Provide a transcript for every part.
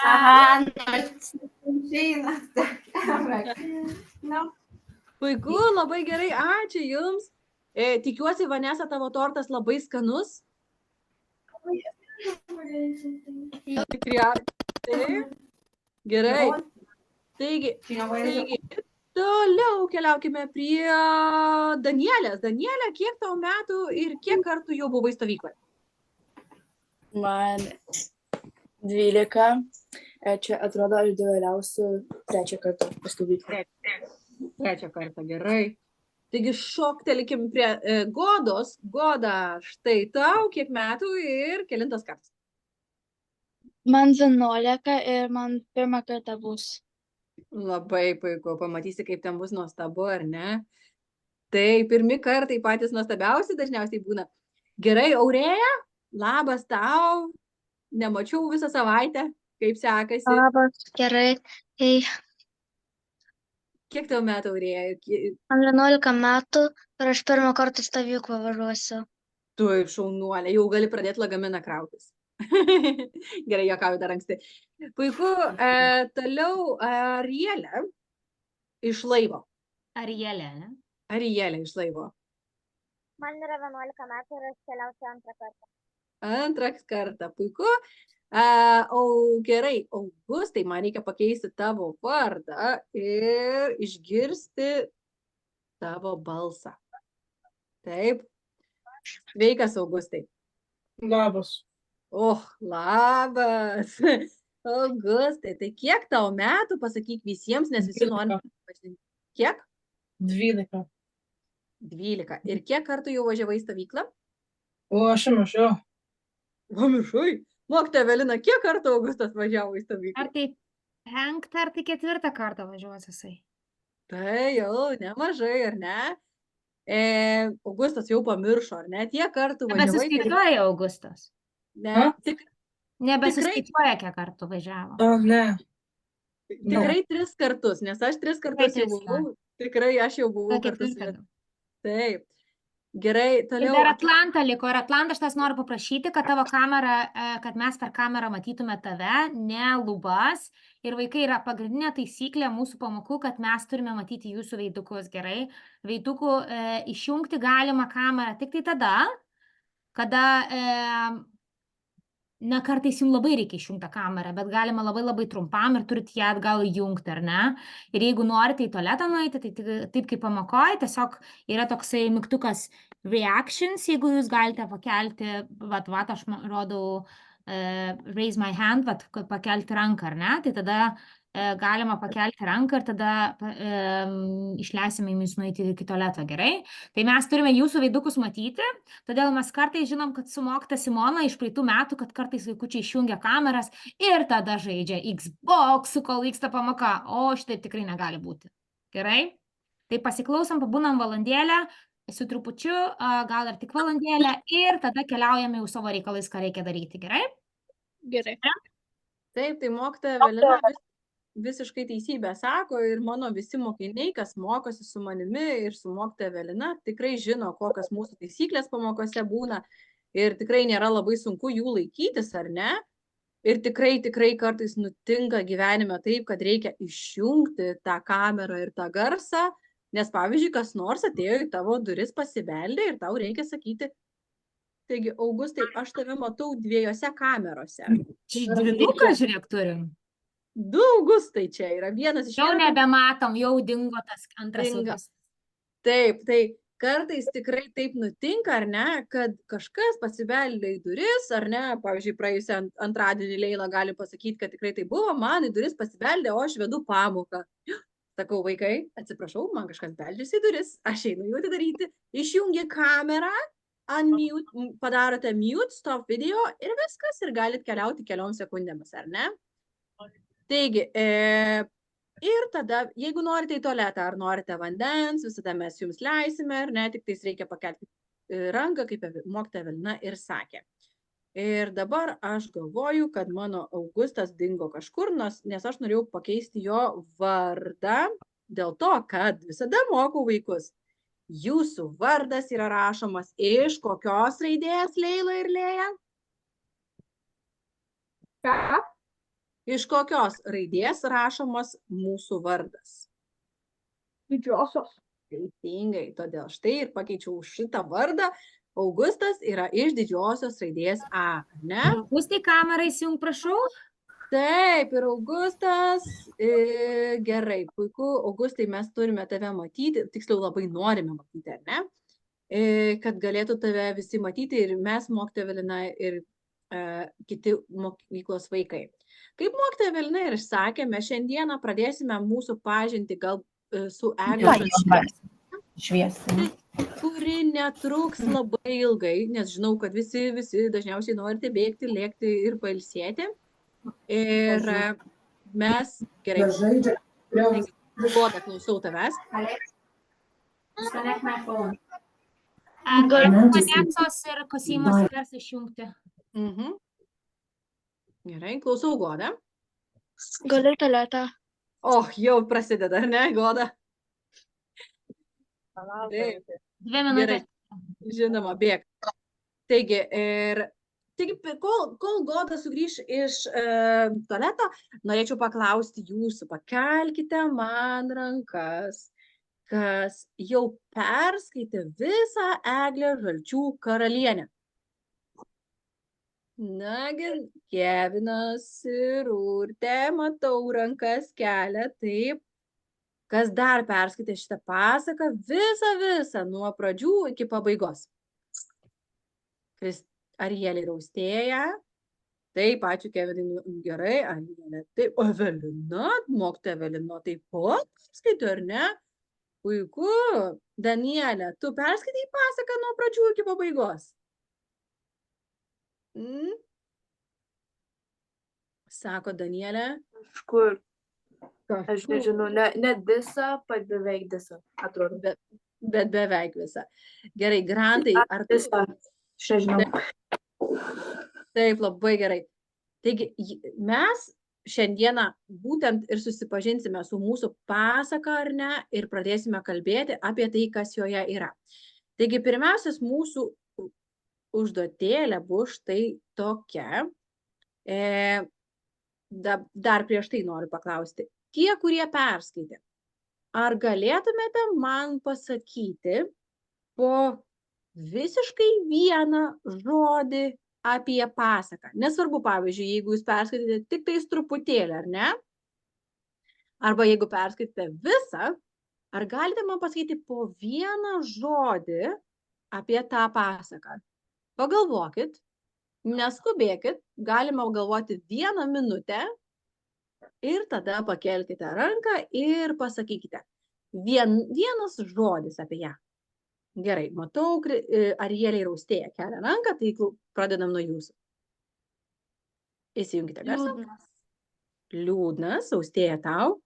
Aha, nors išeina. No. Puiku, labai gerai, ačiū Jums. Tikiuosi, Vanesa, tavo tortas labai skanus. Tikrai. Taip. Gerai. Taigi, toliau keliaukime prie Danielės. Danielė, kiek tau metų ir kiek kartų jau buvai stovykloje? Man 12. Čia atrodo, aš vėliausiu 3 kartą pastovyklą. 3 kartą, gerai. Taigi šoktelikim prie Godos. Goda, štai tau kiek metų ir kelintas kartas? Man 11 ir man 1 kartą bus. Labai puiku, pamatysi, kaip ten bus nuostabu, ar ne? Tai pirmi kartai patys nuostabiausi dažniausiai būna. Gerai, Aurėja, labas tau. Nemačiau visą savaitę, kaip sekasi. Labas, gerai. Hei, Kiek tau metų, Aurėja? man 11 metų ir aš 1 kartą į stovyklą važiuosiu. Taip, šaunuolė, jau gali pradėti lagaminą krautis. Gerai, juokauju dar anksti. Puiku, toliau Arielė iš laivo. Arielė, ne? Arielė iš laivo. Man yra 11 metų ir aš keliausiu 2 kartą. 2 kartą, puiku. Gerai, Augustai, man reikia pakeisti tavo vardą ir išgirsti tavo balsą. Taip. Sveikas, Augustai. Labas. Labas. Augustai, tai kiek tau metų, pasakyk visiems, nes visi nori pažinti. Kiek? 12. 12. Ir kiek kartų jau važiavai į stovyklą? O, aš mažiau. Pamiršai. Mokytoja Evelina, kiek kartų Augustas važiavo į stovyklą? Ar tai 5, ar tai 4 kartą važiuos jisai? Tai jau nemažai, ar ne? Augustas jau pamiršo, ar ne? Tiek kartų važiavai. Nebesiskaičiuoja Augustas. Ne, Nebesiskaičiuoja, kiek kartų važiavo. O, ne. tikrai 3 kartus, nes aš 3 kartus jau buvau. Tikrai aš jau buvau kartu su juo. Taip. Gerai, Ir toliau. dar Atlanta liko. Ir Atlanta, aš tas noriu paprašyti, kad tavo kamera, kad mes per kamerą matytume tave, ne lubas. Ir vaikai, yra pagrindinė taisyklė mūsų pamokų, kad mes turime matyti jūsų veidukus, gerai. Veidukų išjungti galima kamerą tik tai tada, kada, na, kartais jums labai reikia išjungti kamerą, bet galima labai labai trumpam ir turit ją atgal įjungti, ar ne? Ir jeigu norite į tualetą nueiti, tai taip kaip pamokoje, tiesiog yra toksai mygtukas reactions, jeigu jūs galite pakelti, aš rodau raise my hand, pakelti ranką, ar ne? Tai tada galima pakelti ranką ir tada išleisime jums nueiti į tualetą, gerai? Tai mes turime jūsų veidukus matyti, todėl mes kartais žinom, kad su mokytoja Simona iš praeitų metų, kad kartais vaikučiai išjungia kameras ir tada žaidžia Xbox, kol vyksta pamoka, o šitaip tikrai negali būti. Gerai? Tai pasiklausom, pabūnam valandėlę, su trupučiu, gal ir tik valandėlę ir tada keliaujame jau savo reikalais, ką reikia daryti, gerai? Gerai. Taip, tai mokytoja Evelina visiškai teisybę sako ir mano visi mokiniai, kas mokosi su manimi ir su mokytoja Evelina, tikrai žino, kokios mūsų taisyklės pamokose būna ir tikrai nėra labai sunku jų laikytis, ar ne? Ir tikrai kartais nutinka gyvenime taip, kad reikia išjungti tą kamerą ir tą garsą, nes pavyzdžiui, kas nors atėjo į tavo duris pasibeldė ir tau reikia sakyti, taigi, Augustai, aš tave matau 2 kamerose. Dvinuką, žiūrėk, turim. 2 Augustai čia yra, vienas iš... Jau nebematom, jau dingo tas antras Augustas. Taip, tai kartais tikrai taip nutinka, ar ne, kad kažkas pasibeldė į duris, ar ne, pavyzdžiui, praėjusią antradienį Leila gali pasakyti, kad tikrai tai buvo, man į duris pasibeldė, o aš vedu pamoką. Sakau, vaikai, atsiprašau, man kažkas beldžiasi į duris, aš einu jų atidaryti, išjungi kamerą, unmute, padarote mute, stop video ir viskas, ir galit keliauti keliom sekundėmis, ar ne? Taigi, ir tada, jeigu norite į tualetą ar norite vandens, visada mes jums leisime, ar ne, tik tais reikia pakelti ranką, kaip mokytoja Evelina ir sakė. Ir dabar aš galvoju, kad mano Augustas dingo kažkur, nes aš norėjau pakeisti jo vardą, dėl to, kad visada mokau vaikus. Jūsų vardas yra rašomas iš kokios raidės, Leila ir Lėja? Ką? Iš kokios raidės rašomas mūsų vardas? Didžiosios. Teisingai, todėl štai ir pakeičiau šitą vardą. Augustas yra iš didžiosios raidės A, ne? Augustai, kamerą įsijung, prašau. Taip, ir Augustas, gerai, puiku, Augustai, mes turime tave matyti, tiksliau labai norime matyti, ar ne? Kad galėtų tave visi matyti ir mes, mokytoja Evelina, ir kiti mokyklos vaikai. Kaip mokytoja Evelina ir išsakė, mes šiandieną pradėsime mūsų pažinti gal su Egle Šviesi. kuri netruks labai ilgai, nes žinau, kad visi dažniausiai norite bėgti, lėkti ir pailsėti. Ir mes, gerai, Goda, klausau tavęs. Vaneksos ir Kosymos garsą išjungti. Gerai, klausau Goda. Galiu į tualetą. Jau prasideda, ar ne, Goda? Taip, 2 minutės. žinoma, bėg. Taigi, kol Goda sugrįš iš tualeto, norėčiau paklausti jūsų, pakelkite man rankas, kas jau perskaitė visą Eglę Žalčių karalienę. Nagi, Kevinas ir Urtė, matau rankas kelia, taip. Kas dar perskaitė šitą pasaką visą nuo pradžių iki pabaigos? Arielė ir Austėja. Taip, ačiū Kevinai, gerai, Arielė. Taip, Evelina, mokytoja Evelina, taip pat perskaitė, ar ne? Puiku. Danielė, tu perskaitai pasaką nuo pradžių iki pabaigos? Sako Danielė. Kažkur. Aš nežinau, ne visą, bet beveik visą, atrodo. Bet beveik visą. Gerai, Grantai, ar tu... Visą, aš nežinau. Taip, labai gerai. Taigi, mes šiandieną būtent ir susipažinsime su mūsų pasaka, ar ne, ir pradėsime kalbėti apie tai, kas joje yra. Taigi, pirmiausias mūsų užduotėlė bus štai tokia. Dar prieš tai noriu paklausti. Tie, kurie perskaitė, ar galėtumėte man pasakyti po visiškai vieną žodį apie pasaką? Nesvarbu, pavyzdžiui, jeigu jūs perskaitėte tik tais truputėlį, ar ne? Arba jeigu perskaitėte visą, ar galite man pasakyti po vieną žodį apie tą pasaką? Pagalvokit, neskubėkit, galima galvoti 1 minutę. Ir tada pakelkite ranką ir pasakykite. Vienas žodis apie ją. Gerai, matau, Arielė ir Austėja kelia ranką, tai pradedam nuo jūsų. Įsijunkite garsą. Liūdnas, Austėja, tau.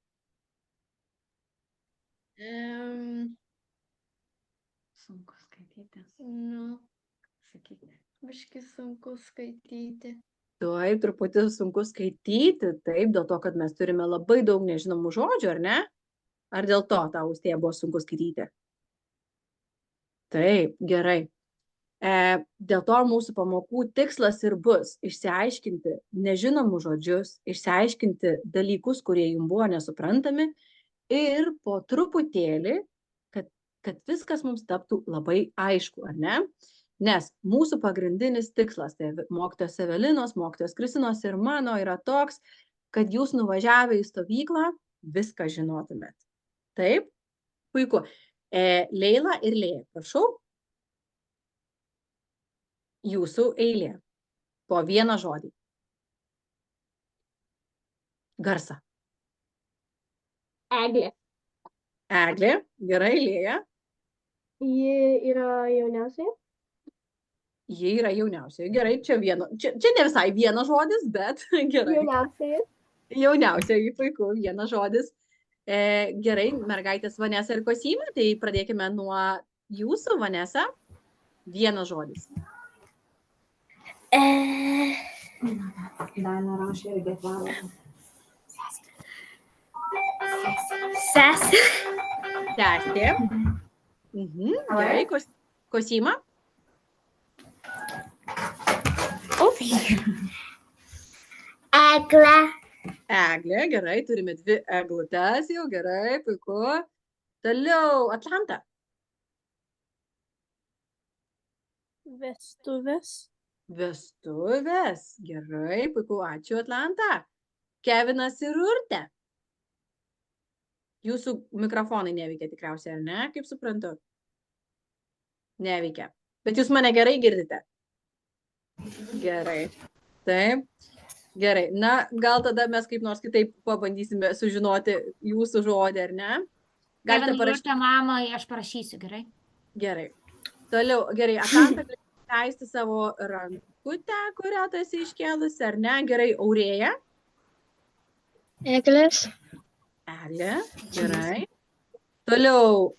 Sunku skaityti. Sakykite. Biški sunku skaityti. Taip, truputį sunku skaityti, taip, dėl to, kad mes turime labai daug nežinomų žodžių, ar ne? Ar dėl to tau, Austėja, buvo sunku skaityti? Taip, gerai. Dėl to mūsų pamokų tikslas ir bus išsiaiškinti nežinomus žodžius, išsiaiškinti dalykus, kurie jums buvo nesuprantami ir po truputėlį, kad viskas mums taptų labai aišku, ar ne? Nes mūsų pagrindinis tikslas, tai mokytojos Evelinos, mokytojos Kristinos ir mano yra toks, kad jūs nuvažiavę į stovyklą viską žinotumėt. Taip? Puiku. Leila ir Lėja, prašau. Jūsų eilė. Po vieną žodį. Garsą. Eglė. Eglė. Gerai, Lėja. Ji yra jauniausia. Jie yra jauniausia. Gerai, čia ne visai vienas žodis, bet gerai. Jauniausia. Jauniausia, puiku, vienas žodis. Gerai, mergaitės Vanesa ir Kosyma, tai pradėkime nuo jūsų, Vanesa. Vienas žodis. Sesė. Sesė. Gerai, Kosyma. Eglė. Eglė, gerai, turime 2 eglutes jau, gerai, puiku. Toliau, Atlanta. Vestuvės. Vestuvės, gerai, puiku, ačiū, Atlanta. Kevinas ir Urtė. Jūsų mikrofonai neveikia tikriausiai, ar ne, kaip suprantu? Neveikia. Bet jūs mane gerai girdite? Gerai. Taip. Gerai. Na, gal tada mes kaip nors kitaip pabandysime sužinoti jūsų žodį, ar ne? Galite Kevinai, parašyti. Urte, mamai, aš parašysiu, gerai? Gerai. Toliau, gerai. Atlanta gali leisti savo rankutę, kurią tu esi iškėlusi, ar ne? Gerai, Aurėja. Eglės. Eglė. Gerai. Toliau,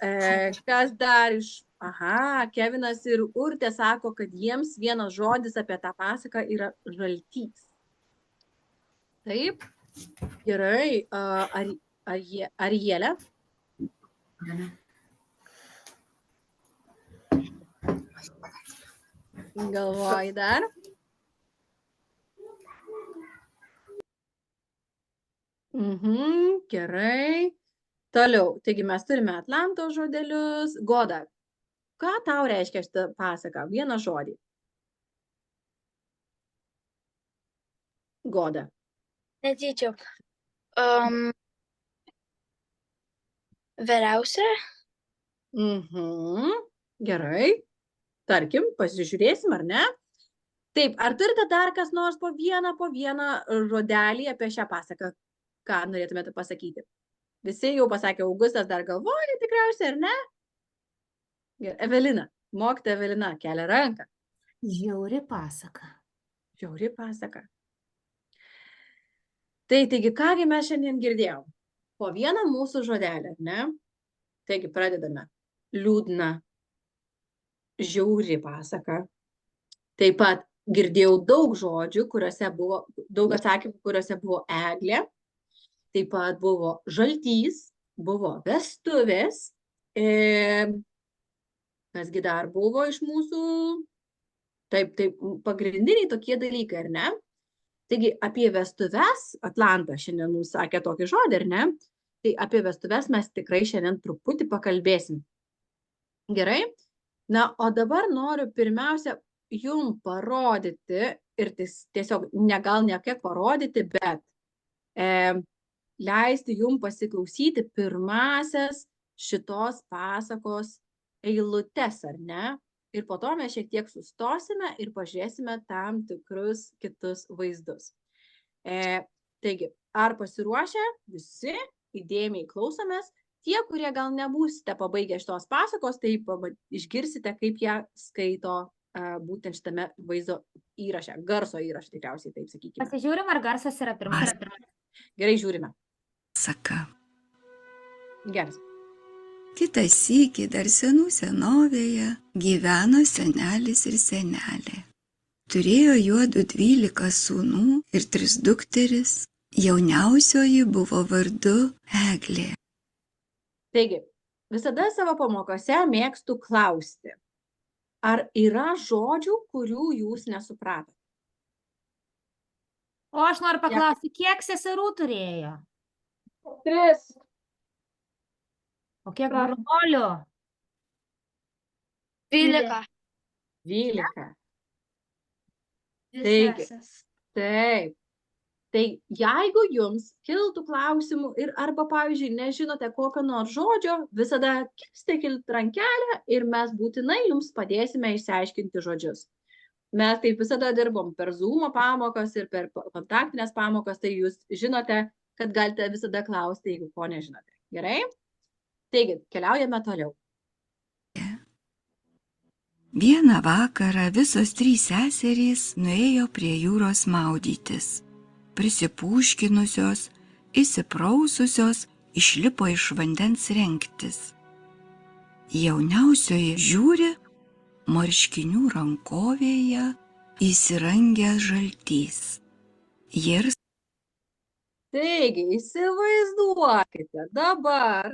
kas dar iš... Aha, Kevinas ir Urtė sako, kad jiems vienas žodis apie tą pasaką yra žaltys. Taip. Gerai. Arielė. Galvoji dar. Gerai. Toliau. Taigi mes turime Atlantos žodelius. Goda. Ką tau reiškia šitą pasaką? Vieną žodį. Goda. Netyčia. Vyriausia. Gerai. Tarkim, pasižiūrėsim, ar ne? Taip, ar turite dar kas nors po vieną žodelį apie šią pasaką? Ką norėtumėte pasakyti? Visi jau pasakė, Augustas dar galvoja tikriausiai, ar ne? Evelina, mokytoja Evelina, kelia ranką. Žiauri pasaka. Žiauri pasaka. Taigi, kągi mes šiandien girdėjom? Po vieną mūsų žodelį, ar ne? Taigi, pradedame. Liūdna, žiauri pasaka. Taip pat girdėjau daug žodžių, daug atsakymų, kuriuose buvo eglė. Taip pat buvo žaltys, buvo vestuvės. Kasgi dar buvo iš mūsų? Taip, pagrindiniai tokie dalykai, ar ne? Taigi, apie vestuves, Atlanta šiandien mums sakė tokį žodį, ar ne? Tai apie vestuves mes tikrai šiandien truputį pakalbėsim. Gerai? Na, o dabar noriu pirmiausia jums parodyti, ir tiesiog gal ne kiek parodyti, bet leisti jums pasiklausyti pirmasias šitos pasakos eilutes, ar ne? Ir po to mes šiek tiek sustosime ir pažiūrėsime tam tikrus kitus vaizdus. Taigi, ar pasiruošę? Visi įdėmiai klausomės. Tie, kurie gal nebūsite pabaigę šitos pasakos, tai išgirsite, kaip ją skaito būtent šitame vaizdo įraše, garso įraše tikriausiai, taip sakykime. Pasižiūrim, ar garsas yra pirmas. Gerai, žiūrime. Saka. Geras. Kitą sykį dar senų senovėje gyveno senelis ir senelė. Turėjo juodu 12 sūnų ir 3 dukteris, jauniausioji buvo vardu Eglė. Taigi, visada savo pamokose mėgstu klausti, ar yra žodžių, kurių jūs nesupratote? O aš noriu paklausti, kiek seserų turėjo? 3. O kiek brolių? 12. 12. Taigi, taip. Tai jeigu jums kiltų klausimų ir arba, pavyzdžiui, nežinote kokio nors žodžio, visada kilstelkit rankelę ir mes būtinai jums padėsime išsiaiškinti žodžius. Mes taip visada dirbom per Zoom pamokas ir per kontaktinės pamokas, tai jūs žinote, kad galite visada klausti, jeigu ko nežinote. Gerai? Taigi, keliaujame toliau. Vieną vakarą visos 3 seserys nuėjo prie jūros maudytis. Prisipūškinusios, įsipraususios, išlipo iš vandens rengtis. Jauniausioji žiūri, marškinių rankovėje įsirangęs žaltys. Taigi, įsivaizduokite, dabar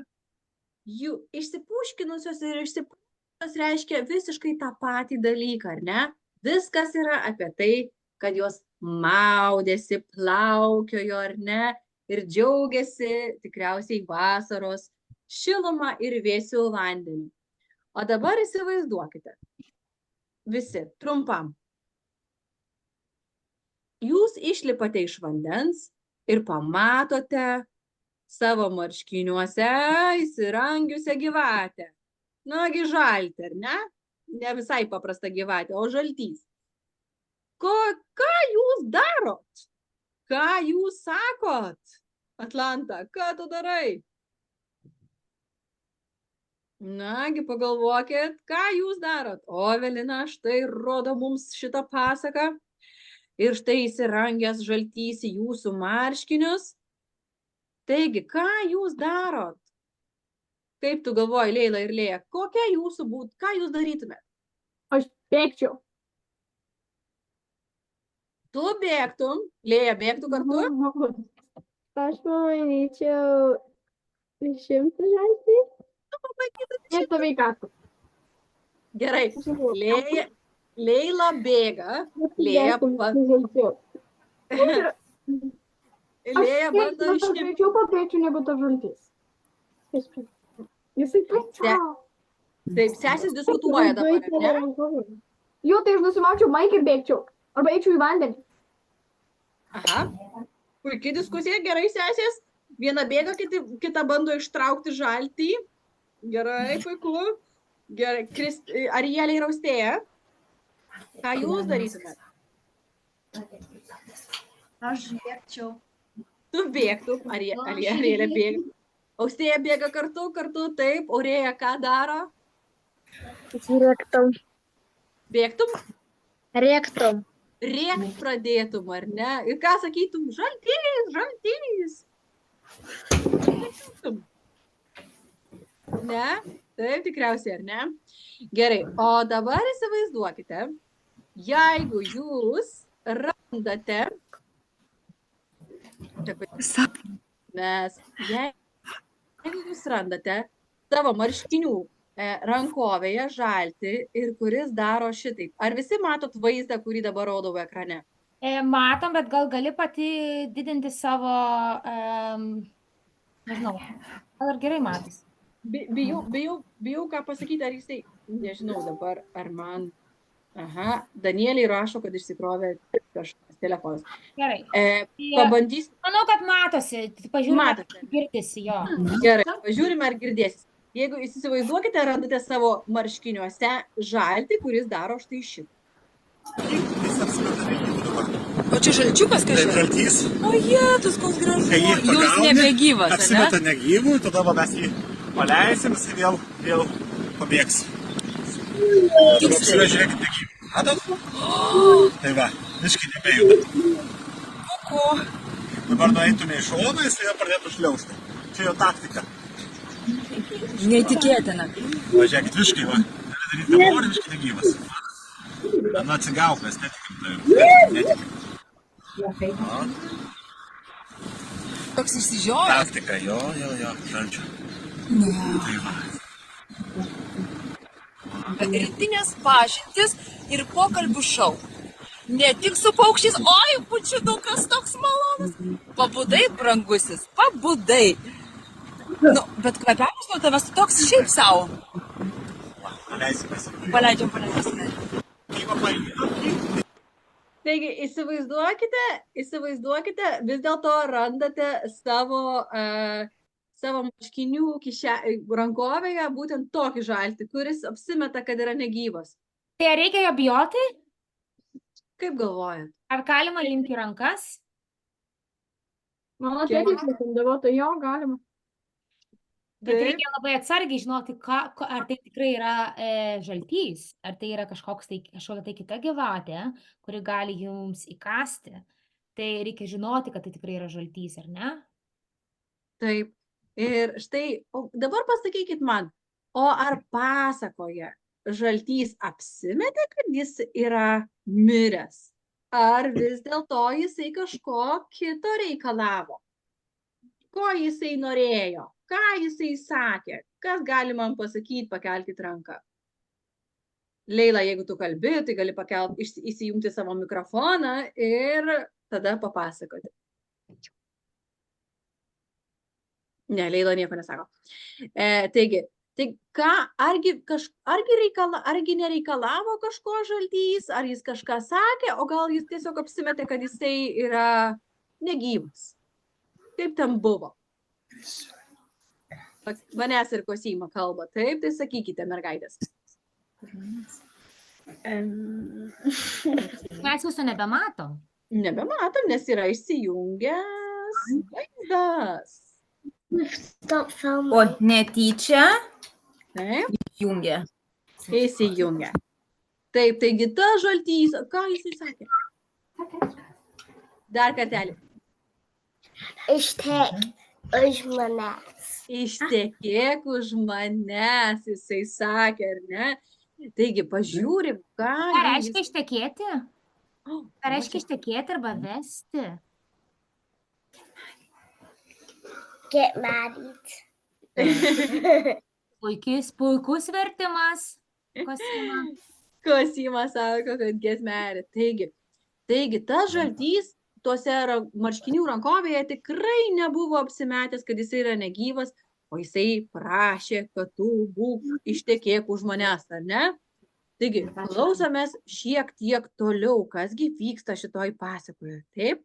jų išsipūškinusios ir išsipūškinusios reiškia visiškai tą patį dalyką, ar ne? Viskas yra apie tai, kad jos maudėsi, plaukiojo, ar ne? ir džiaugiasi tikriausiai vasaros šilumą ir vėsių vandenį. O dabar įsivaizduokite, visi, trumpam. Jūs išlipate iš vandens ir pamatote savo marškiniuose įsirangiusią gyvatę. Nagi žaltį, ar ne? Ne visai paprasta gyvatė, o žaltys. Ką jūs darot? Ką jūs sakot? Atlanta, ką tu darai? Nagi, pagalvokit, ką jūs darot? O, Evelina, štai rodo mums šitą pasaką. Ir štai įsirangęs žaltys į jūsų marškinius. Taigi, ką jūs darot? Kaip tu galvoji, Leila ir Lėja, kokia jūsų būtų, ką jūs darytumėt? Aš bėgčiau. Tu bėgtum, Lėja bėgtų kartu? Aš manyčiau, išimti žaltį. Ir tu veikatų. Gerai, Leila bėga, Lėja bando Aš greičiau pabėgčiau negu ta žaltis. Jisai pats. Taip, sesės diskutuoja dabar, ne? Jo, tai aš nusimaučiau maikę ir bėgčiau. Arba eičiau į vandenį. Aha, puikiai diskusija, gerai, sesės. Viena bėga, kita bando ištraukti žaltį. Gerai, puiku. Gerai, Arielė ir Austėja. Ką jūs darytumėt? Aš bėgčiau. Tu bėgtum, Arielė bėga. Austėja bėga kartu, taip. Aurėja ką daro? Rėktum. Bėgtum? Rėktum. Rėkt pradėtum, ar ne? Ir ką sakytum? Žaltys. Ne? Taip, tikriausiai, ar ne? Gerai, o dabar įsivaizduokite, jeigu jūs randate, jeigu jūs randate savo marškinių rankovėje žaltį ir kuris daro šitaip. Ar visi matot vaizdą, kurį dabar rodau ekrane? Matom, bet gal gali pati didinti savo, nežinau, gal ir gerai matos. Bijau ką pasakyti, ar jisai, nežinau dabar, ar man, aha, Danieliai rašo, kad išsikrovė kažkas telefonas. Gerai. Pabandysiu. Manau, kad matosi, pažiūrime, ar girdisi jo. Gerai, pažiūrime, ar girdėsis. Jeigu įsivaizduokite, randate savo marškiniuose žaltį, kuris daro štai šitą. O čia žalčiukas kažkas? Žaltys. O jėtus, koks gražus. Jūs nebegyvas, ne? Apsimeta negyvų, tada mes jį paleisim, jisai vėl pabėgs. Dabar žiūrėkit negyvų. Matot? Tai va, visiškai nebejuda. Ko? Dabar nueitume į šoną, jisai pradėtų šliaužti. Čia jo taktika. Neįtikėtina. Važiuokit, visiškai, va. Daryti nenori, visiškai negyvas. Nu, atsigauk, mes netikim. Toks išsižiojęs. Taktika, jo, žalčio. Tai va. Rytinės pažintys ir pokalbių šou. Ne tik su paukščiais, oi, pučiudukas toks malonus. Pabudai, brangusis, pabudai. Nu, bet kvapiavimas nuo tavęs toks šiaip savo. Paleidžiam. Taigi, įsivaizduokite, vis dėlto randate savo marškinių rankovėje būtent tokį žaltį, kuris apsimeta, kad yra negyvas. Tai ar reikia jo bijoti? Kaip galvojat? Ar galima imti rankas? Mano tėtis nekindavo, tai jo galima. Bet reikia labai atsargiai žinoti, ar tai tikrai yra žaltys, ar tai yra kažkokia tai kita gyvatė, kuri gali jums įkasti. Tai reikia žinoti, kad tai tikrai yra žaltys, ar ne? Taip. Ir štai, dabar pasakykit man, o ar pasakoje žaltys apsimetė, kad jis yra miręs? Ar vis dėlto jisai kažko kito reikalavo? Ko jisai norėjo? Ką jisai sakė? Kas gali man pasakyti, pakelkit ranką? Leila, jeigu tu kalbi, tai gali įsijungti savo mikrofoną ir tada papasakoti. Ne, Leila nieko nesako. Taigi, argi nereikalavo kažko žaltys, ar jis kažką sakė, o gal jis tiesiog apsimetė, kad jisai yra negyvas. Kaip ten buvo? Manęs ir Kosima kalba, taip, tai sakykite, mergaitės. Mes jūsų nebematom. Nebematom, nes yra išsijungęs vaizdas. O netyčia Taip, jungia. įsijungia. Taip, taigi ta žaltys, ką jisai sakė? Dar kartelį. Ištek už manęs. Ištekėk už manęs, jisai sakė, ar ne? Taigi, pažiūrim, ką Ką reiškia ištekėti? O, Ką reiškia ištekėti arba vesti? Get married. Puikus vertimas. Kosima. Kosima sako, kad get married. Taigi, tas žaltys tuose marškinių rankovėje tikrai nebuvo apsimetęs, kad jisai yra negyvas, o jisai prašė, kad tu būk ištekėk už manęs, ar ne? Taigi, klausomės šiek tiek toliau, kasgi vyksta šitoj pasakoje, taip?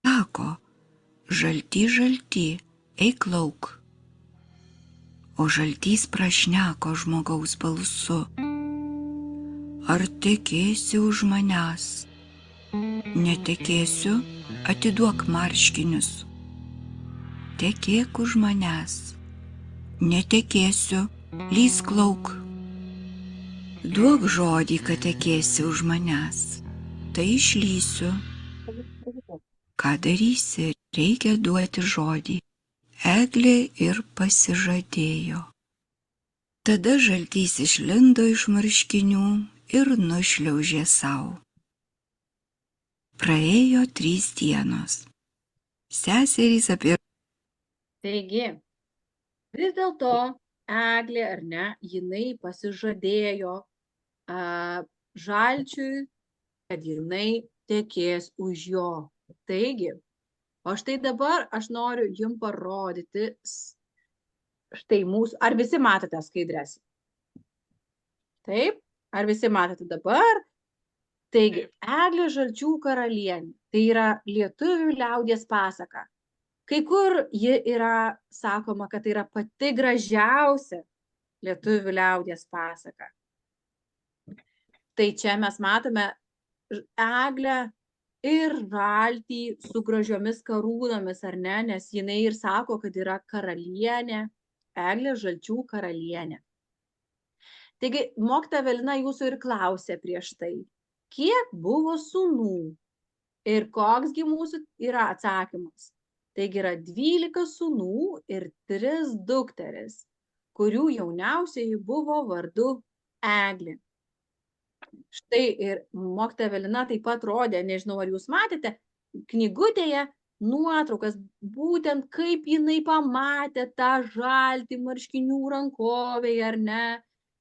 Sako, žalty, žalty, eik lauk. O žaltys prašneko žmogaus balsu. Ar tekėsi už manęs? Netekėsiu, atiduok marškinius. Tekėk už manęs. Netekėsiu, lįsk lauk. Duok žodį, kad tekėsi už manęs. Tai išlysiu. Ką darysi, reikia duoti žodį. Eglė ir pasižadėjo. Tada žaltys išlindo iš marškinių ir nušliaužė savo. Praėjo 3 dienos. Seserys apie... Taigi, vis dėlto Eglė, ar ne, jinai pasižadėjo žalčiui, kad jinai tekės už jo. Taigi, o štai dabar aš noriu jums parodyti, štai mūsų, ar visi matote skaidres? Taip, ar visi matote dabar? Taigi, Eglė žalčių karalienė, tai yra lietuvių liaudies pasaka. Kai kur ji yra sakoma, kad tai yra pati gražiausia lietuvių liaudies pasaka. Tai čia mes matome Eglę ir žaltį su gražiomis karūnomis, ar ne, nes jinai ir sako, kad yra karalienė, Eglė žalčių karalienė. Taigi, mokytoja Evelina jūsų ir klausė prieš tai, kiek buvo sūnų ir koksgi mūsų yra atsakymas. Taigi yra 12 sūnų ir 3 dukterys, kurių jauniausiai buvo vardu Eglė. Štai ir mokytoja Evelina taip pat rodė, nežinau, ar jūs matėte, knygutėje nuotraukas, būtent kaip jinai pamatė tą žaltį marškinių rankovėje, ar ne,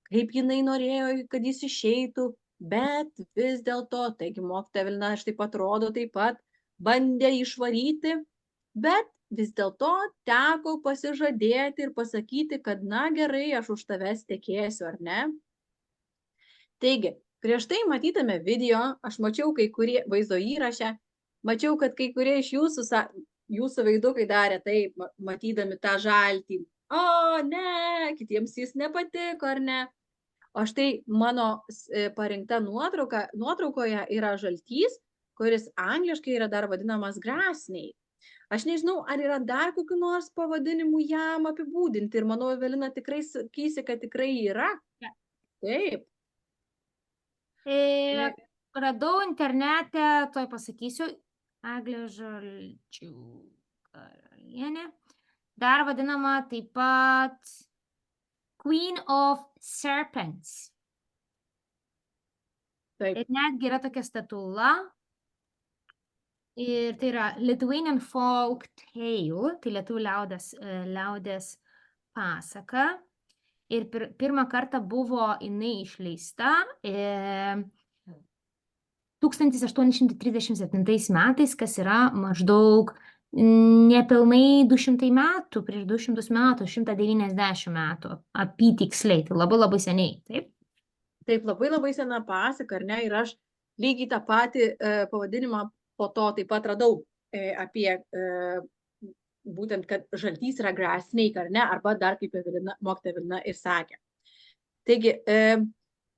kaip jinai norėjo, kad jis išeitų, bet vis dėlto, taigi mokytoja Evelina štai pat rodo, taip pat bandė išvaryti, bet vis dėlto teko pasižadėti ir pasakyti, kad na gerai, aš už tavęs tekėsiu, ar ne? Taigi, prieš tai matydami video, aš mačiau kai kurie vaizdo įrašę, mačiau, kad kai kurie iš jūsų veidukai darė taip, matydami tą žaltį. O, ne, kitiems jis nepatiko, ar ne? O štai mano parinkta nuotraukoje yra žaltys, kuris angliškai yra dar vadinamas grasniai. Aš nežinau, ar yra dar kokių nors pavadinimų jam apibūdinti ir manau, Evelina tikrai sakysi, kad tikrai yra. Taip. Radau internete, tuoj pasakysiu, Eglė žalčių karalienė. Dar vadinama taip pat Queen of Serpents. Taip. Ir netgi yra tokia statula. Ir tai yra Lithuanian folk tale, tai lietuvių liaudies pasaka. Ir pirmą kartą buvo jinai išleista 1837 metais, kas yra maždaug nepilnai 200 metų, prieš 200 metų, 190 metų, apytiksliai, tai labai labai seniai, taip? Taip, labai sena pasaka, ar ne? Ir aš lygiai tą patį pavadinimą po to taip pat radau apie būtent, kad žaltys yra grass snake, ar ne? Arba dar kaip mokytoja Evelina ir sakė. Taigi,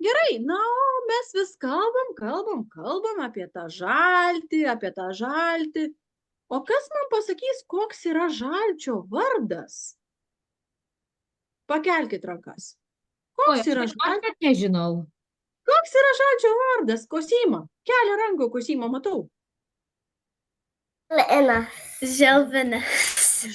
gerai, na, o mes vis kalbam apie tą žaltį. O kas man pasakys, koks yra žalčio vardas? Pakelkit rankas. Koks yra žalčio? Aš net nežinau. Koks yra žalčio vardas? Kosima. Kelia ranką, Kosima, matau.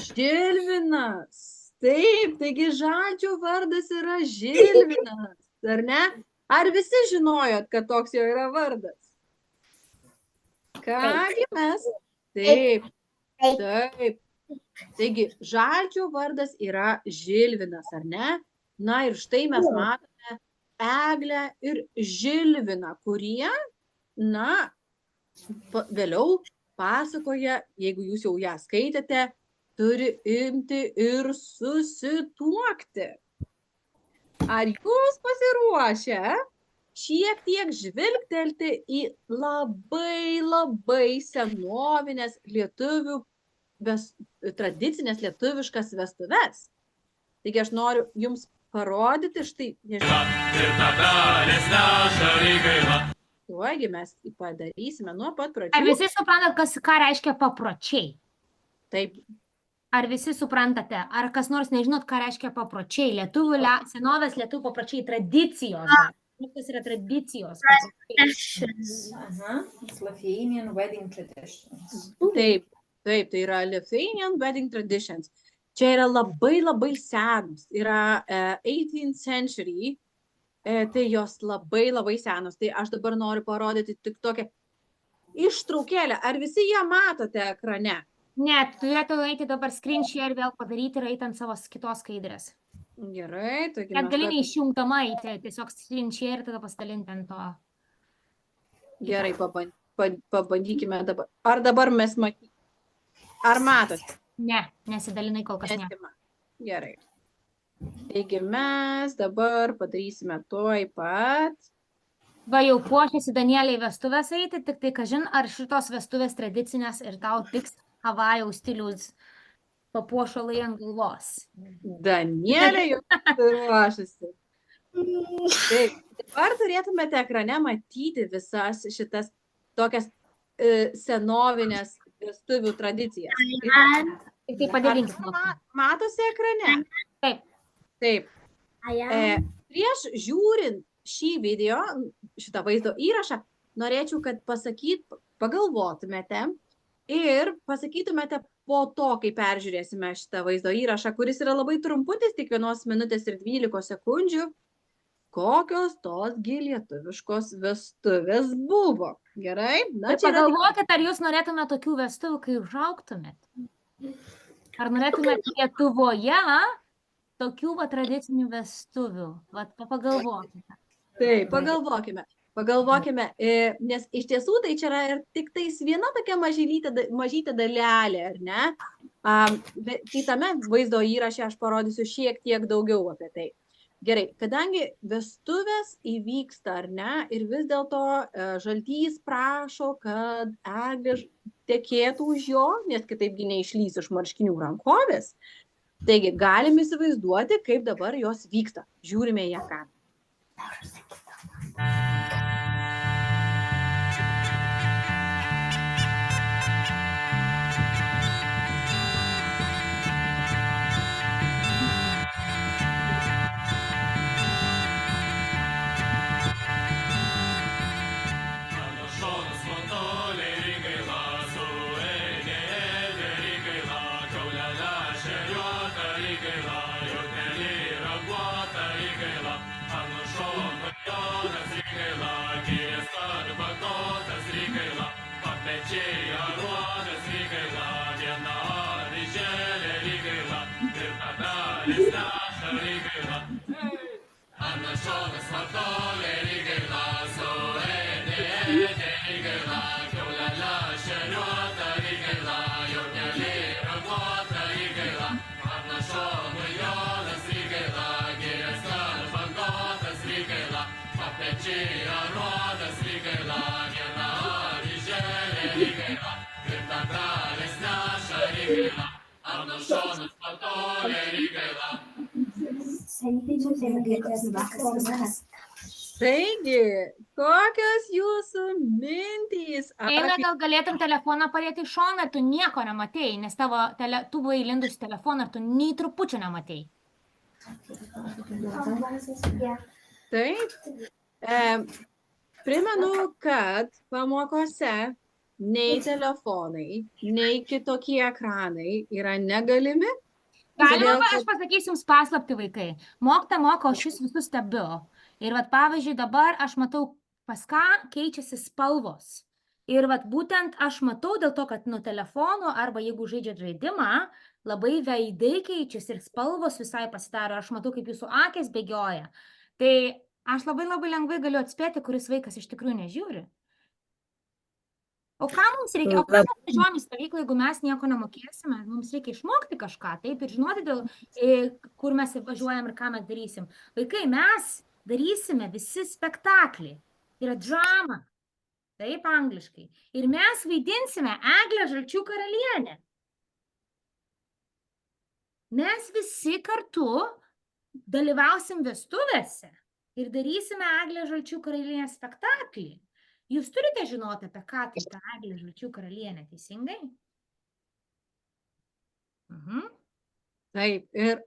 Žilvinas. Taip, taigi žalčio vardas yra Žilvinas, ar ne? Ar visi žinojot, kad toks jo yra vardas? Kągi mes? Taip. Taigi, žalčio vardas yra Žilvinas, ar ne? Na ir štai mes matome Eglę ir Žilviną, kurie, na, vėliau pasakoja, jeigu jūs jau ją skaitėte, turi imti ir susituokti. Ar jūs pasiruošę šiek tiek žvilgtelti į labai senovinės lietuvių, tradicinės lietuviškas vestuves? Taigi aš noriu jums parodyti štai, nežinau. Tuogi mes padarysime nuo pat pradžių. Ar visi suprantat, ką reiškia papročiai? Taip. Ar visi suprantate? Ar kas nors nežinot, ką reiškia papročiai? Senovės lietuvių papročiai, tradicijos. Kas yra tradicijos? Lithuanian wedding traditions. Taip, tai yra Lithuanian wedding traditions. Čia yra labai senos. Yra 18th century. Tai jos labai senos. Tai aš dabar noriu parodyti tik tokią ištraukėlę. Ar visi ją matote ekrane? Ne, turėtų eiti dabar screen share vėl padaryti ir eiti ant savo kitos skaidrės. Gerai. Net gali neišjungdama eiti, tiesiog screen share ir tada pasidalinti ant to. Gerai, pabandykime dabar. Ar dabar mes matysime? Ar matote? Ne, nesidalinai kol kas ne. Gerai. Taigi mes dabar padarysime tuoj pat. Va jau puošiasi Danieliai vestuvės eiti, tik tai kažin, ar šitos vestuvės tradicinės ir tau tiks Havajaus stiliaus papuošalai ant galvos. Danielė jau ruošasi. Taip, dabar turėtumėte ekrane matyti visas šitas tokias senovinės vestuvių tradicijas. Tik tai padėlinkit. Matosi ekrane? Taip. Taip. Prieš žiūrint šį video, šitą vaizdo įrašą, norėčiau, kad pagalvotumėte ir pasakytumėte po to, kai peržiūrėsime šitą vaizdo įrašą, kuris yra labai trumputis, tik 1 minutės ir 12 sekundžių, kokios tosgi lietuviškos vestuvės buvo. Gerai? Na, tai pagalvokit, ar jūs norėtumėte tokių vestuvių, kai užaugtumėt? Ar norėtumėte Lietuvoje tokių tradicinių vestuvių? Pagalvokite. Taip, pagalvokime, nes iš tiesų tai čia yra ir tik tais viena tokia mažytė dalelė, ar ne? Kitame vaizdo įraše aš parodysiu šiek tiek daugiau apie tai. Gerai, kadangi vestuvės įvyksta, ar ne, ir vis dėlto žaltys prašo, kad Eglė tekėtų už jo, nes kitaipgi neišlys iš marškinių rankovės. Taigi, galim įsivaizduoti, kaip dabar jos vyksta. Žiūrime į ekraną. Taigi, kokios jūsų mintys Eina, apie... gal galėtum telefoną padėti į šoną, tu nieko nematėjai, nes tu buvai įlindus į telefoną ir tu nei trupučio nematėjai. Taip. Primenu, kad pamokose nei telefonai, nei kitokie ekranai yra negalimi. Galima, Todėl, aš pasakysiu jums paslapti, vaikai. Mokytoja moko, aš jūs visus stebiu. Ir vat, pavyzdžiui, dabar aš matau, pas ką keičiasi spalvos. Ir vat, būtent aš matau dėl to, kad nuo telefono arba jeigu žaidžiat žaidimą, labai veidai keičiasi ir spalvos visai pasidaro. Aš matau, kaip jūsų akės bėgioja. Tai aš labai lengvai galiu atspėti, kuris vaikas iš tikrųjų nežiūri. O ką mums reikia? O ką mes važiuojam į stovyklą, jeigu mes nieko nemokėsime? Mums reikia išmokti kažką, taip, ir žinoti, kur mes važiuojam ir ką mes darysim. Vaikai, mes darysime visi spektaklį. Yra drama. Taip, angliškai. Ir mes vaidinsime Eglę Žalčių karalienę. Mes visi kartu dalyvausim vestuvėse ir darysime Eglę Žalčių karalienės spektaklį. Jūs turite žinoti, apie ką tai ta Eglė Žalčių karalienė, teisingai? Taip, ir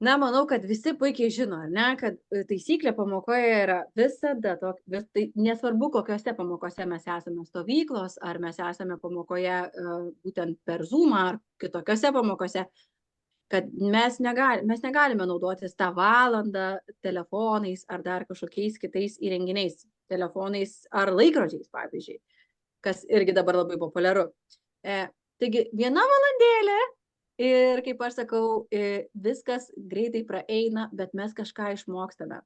manau, kad visi puikiai žino, ne, kad taisyklė pamokoje yra visada tokia, tai nesvarbu, kokiose pamokose mes esame stovyklos, ar mes esame pamokoje būtent per Zoomą ar kitokiose pamokose, kad mes negalime naudotis tą valandą telefonais ar dar kažkokiais kitais įrenginiais, telefonais ar laikrodžiais, pavyzdžiui, kas irgi dabar labai populiaru. Taigi, 1 valandėlė ir, kaip aš sakau, viskas greitai praeina, bet mes kažką išmokstame.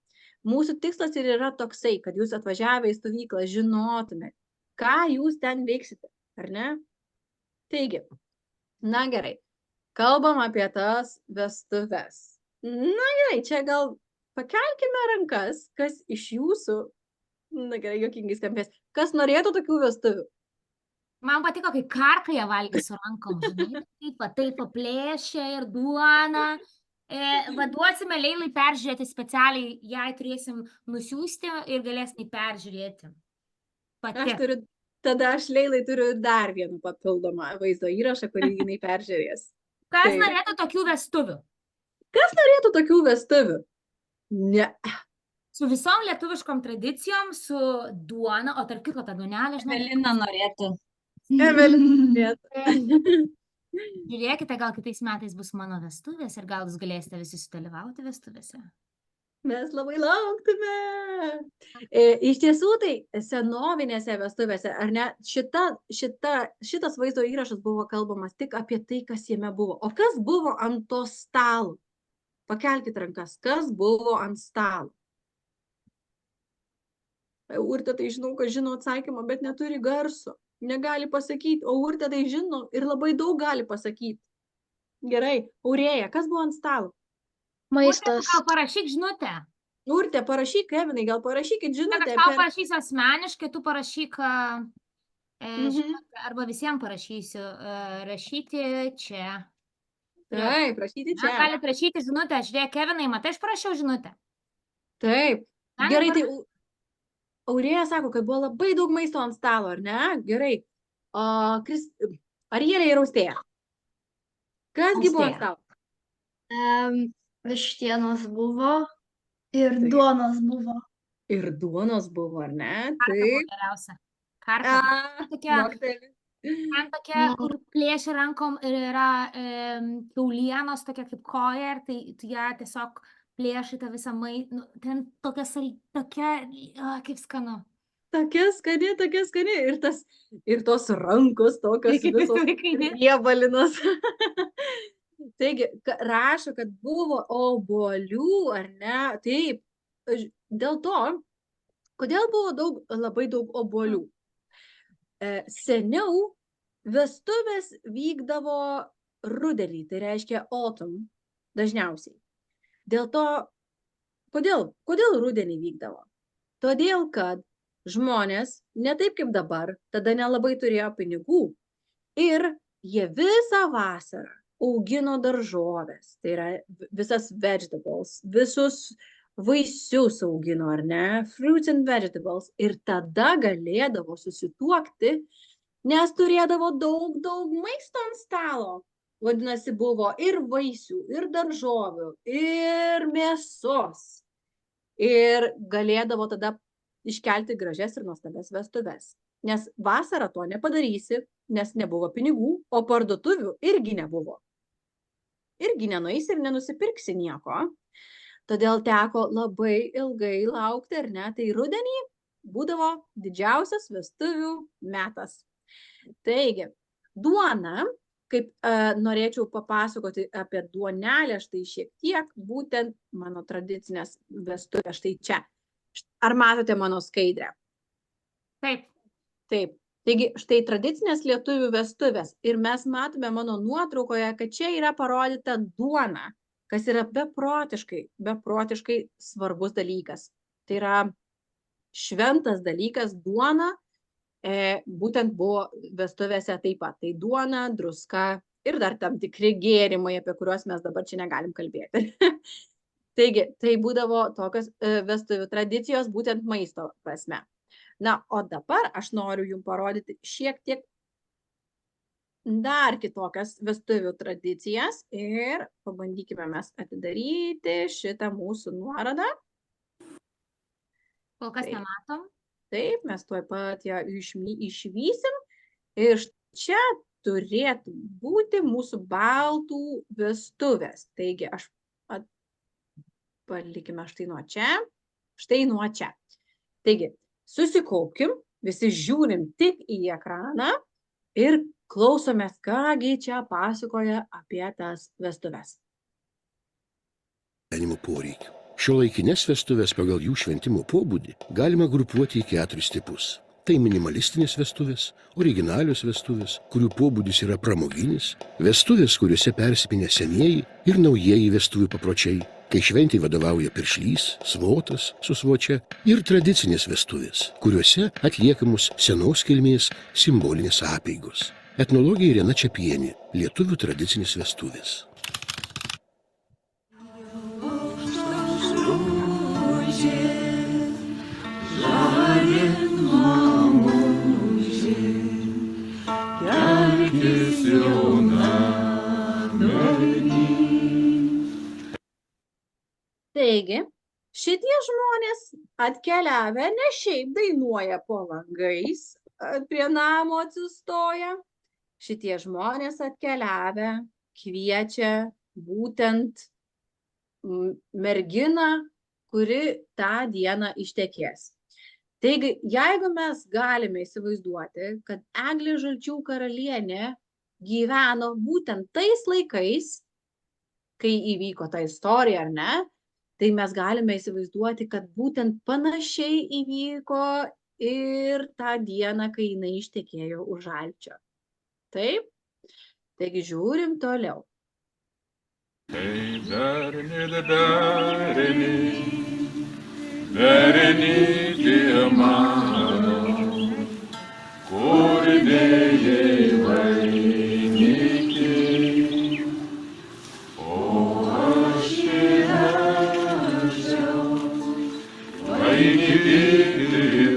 Mūsų tikslas ir yra toksai, kad jūs atvažiavę į stovyklą žinotumėte, ką jūs ten veiksite, ar ne? Taigi, na gerai. Kalbam apie tas vestuves. Na gerai, čia gal pakelkime rankas, kas iš jūsų, na gerai, juokingai skambės, kas norėtų tokių vestuvių? Man patiko, kai karką jie valgė su rankom, žinai, taip paplėšė ir duoną. Vaduosime Leilai peržiūrėti specialiai, jei turėsim nusiųsti ir galėsim peržiūrėti. Tada aš Leilai turiu dar vieną papildomą vaizdo įrašą, kurį jinai peržiūrės. Kas norėtų tokių vestuvių? Kas norėtų tokių vestuvių? Ne. Su visom lietuviškom tradicijom, su duona, o tarp kitko tą duonelę, žinai. Evelina norėtų. Evelina norėtų. Žiūrėkite, gal kitais metais bus mano vestuvės ir gal jūs galėsite visi sudalyvauti vestuvėse. Mes labai lauktume. Iš tiesų, tai senovinėse vestuvėse, ar ne, šitas vaizdo įrašas buvo kalbamas tik apie tai, kas jame buvo. O kas buvo ant to stalo? Pakelkite rankas, kas buvo ant stalo? Urtė tai žinau, kad žino atsakymą, bet neturi garso. Negali pasakyti, o Urtė tai žino ir labai daug gali pasakyti. Gerai, Aurėja, kas buvo ant stalo? Maistas. Gal parašyk žinutę. Urtė, parašyk, Kevinai, gal parašykit žinutę. Aš tau parašysiu asmeniškai, tu parašyk žinutę, arba visiems parašysiu. Rašyti čia. Taip, rašyti čia. Galite rašyti žinutę. Žiūrėk, Kevinai, matai, aš parašiau žinutę. Taip. Gerai, tai Aurėja sako, kad buvo labai daug maisto ant stalo, ar ne? Gerai. Arielė ir Austėja. Kasgi buvo ant stalo? Vištienos buvo ir duonos buvo. Ir duonos buvo, ar ne? Karka buvo geriausia. Karka. Ten tokia, kur plėšia rankom ir yra kiaulienos tokia kaip koja ir tai ją tiesiog plėšai tą visą ten tokia, kaip skanu. Tokia skani. Ir tos rankos tokios visos riebalinos. Taigi, rašo, kad buvo obuolių, ar ne? Taip, dėl to, kodėl buvo labai daug obuolių? Seniau vestuvės vykdavo rudenį, tai reiškia autumn, dažniausiai. Dėl to, kodėl rudenį vykdavo? Todėl, kad žmonės, ne taip kaip dabar, tada nelabai turėjo pinigų ir jie visą vasarą augino daržoves, tai yra visas vegetables, visus vaisius augino, ar ne, fruits and vegetables, ir tada galėdavo susituokti, nes turėdavo daug maisto ant stalo. Vadinasi, buvo ir vaisių, ir daržovių, ir mėsos. Ir galėdavo tada iškelti gražias ir nuostabias vestuves. Nes vasarą to nepadarysi, nes nebuvo pinigų, o parduotuvių irgi nebuvo. Irgi nenueisi ir nenusipirksi nieko. Todėl teko labai ilgai laukti, ar ne? Tai rudenį būdavo didžiausias vestuvių metas. Taigi, duona, kaip norėčiau papasakoti apie duonelę, štai šiek tiek, būtent mano tradicinės vestuvės, štai čia. Ar matote mano skaidrę? Taip. Taip. Taigi, štai tradicinės lietuvių vestuvės. Ir mes matome mano nuotraukoje, kad čia yra parodyta duona, kas yra beprotiškai svarbus dalykas. Tai yra šventas dalykas, duona, būtent buvo vestuvėse taip pat. Tai duona, druska ir dar tam tikri gėrimai, apie kuriuos mes dabar čia negalim kalbėti. Taigi, tai būdavo tokios vestuvių tradicijos būtent maisto prasme. Na, o dabar aš noriu jums parodyti šiek tiek dar kitokias vestuvių tradicijas ir pabandykime mes atidaryti šitą mūsų nuorodą. Kol kas nematom. Taip, mes tuoj pat ją išvysim. Ir čia turėtų būti mūsų baltų vestuvės. Taigi, palikime štai nuo čia. Taigi, susikaupkim, visi žiūrim tik į ekraną ir klausomės, kągi čia pasakoja apie tas vestuves. Gyvenimo poreikių. Šiuolaikinės vestuvės pagal jų šventimo pobūdį galima grupuoti į 4 tipus. Tai minimalistinės vestuvės, originalios vestuvės, kurių pobūdis yra pramoginis, vestuvės, kuriuose persipynę senieji ir naujieji vestuvių papročiai, kai šventei vadovauja piršlys, svotas su svočia, ir tradicinės vestuvės, kuriuose atliekamos senos kilmės simbolinės apeigos. Etnologė Irena Čepienė, lietuvių tradicinės vestuvės. Taigi, šitie žmonės atkeliavę ne šiaip dainuoja po langais, prie namo atsistoja. Šitie žmonės atkeliavę kviečia būtent merginą, kuri tą dieną ištekės. Taigi, jeigu mes galime įsivaizduoti, kad Eglė Žalčių karalienė gyveno būtent tais laikais, kai įvyko ta istorija, ar ne, tai mes galime įsivaizduoti, kad būtent panašiai įvyko ir tą dieną, kai jinai ištekėjo už Žalčio. Taip? Taigi žiūrim toliau. Bereni mano, kur dėjai vainikį, o aš įrašiau vainikį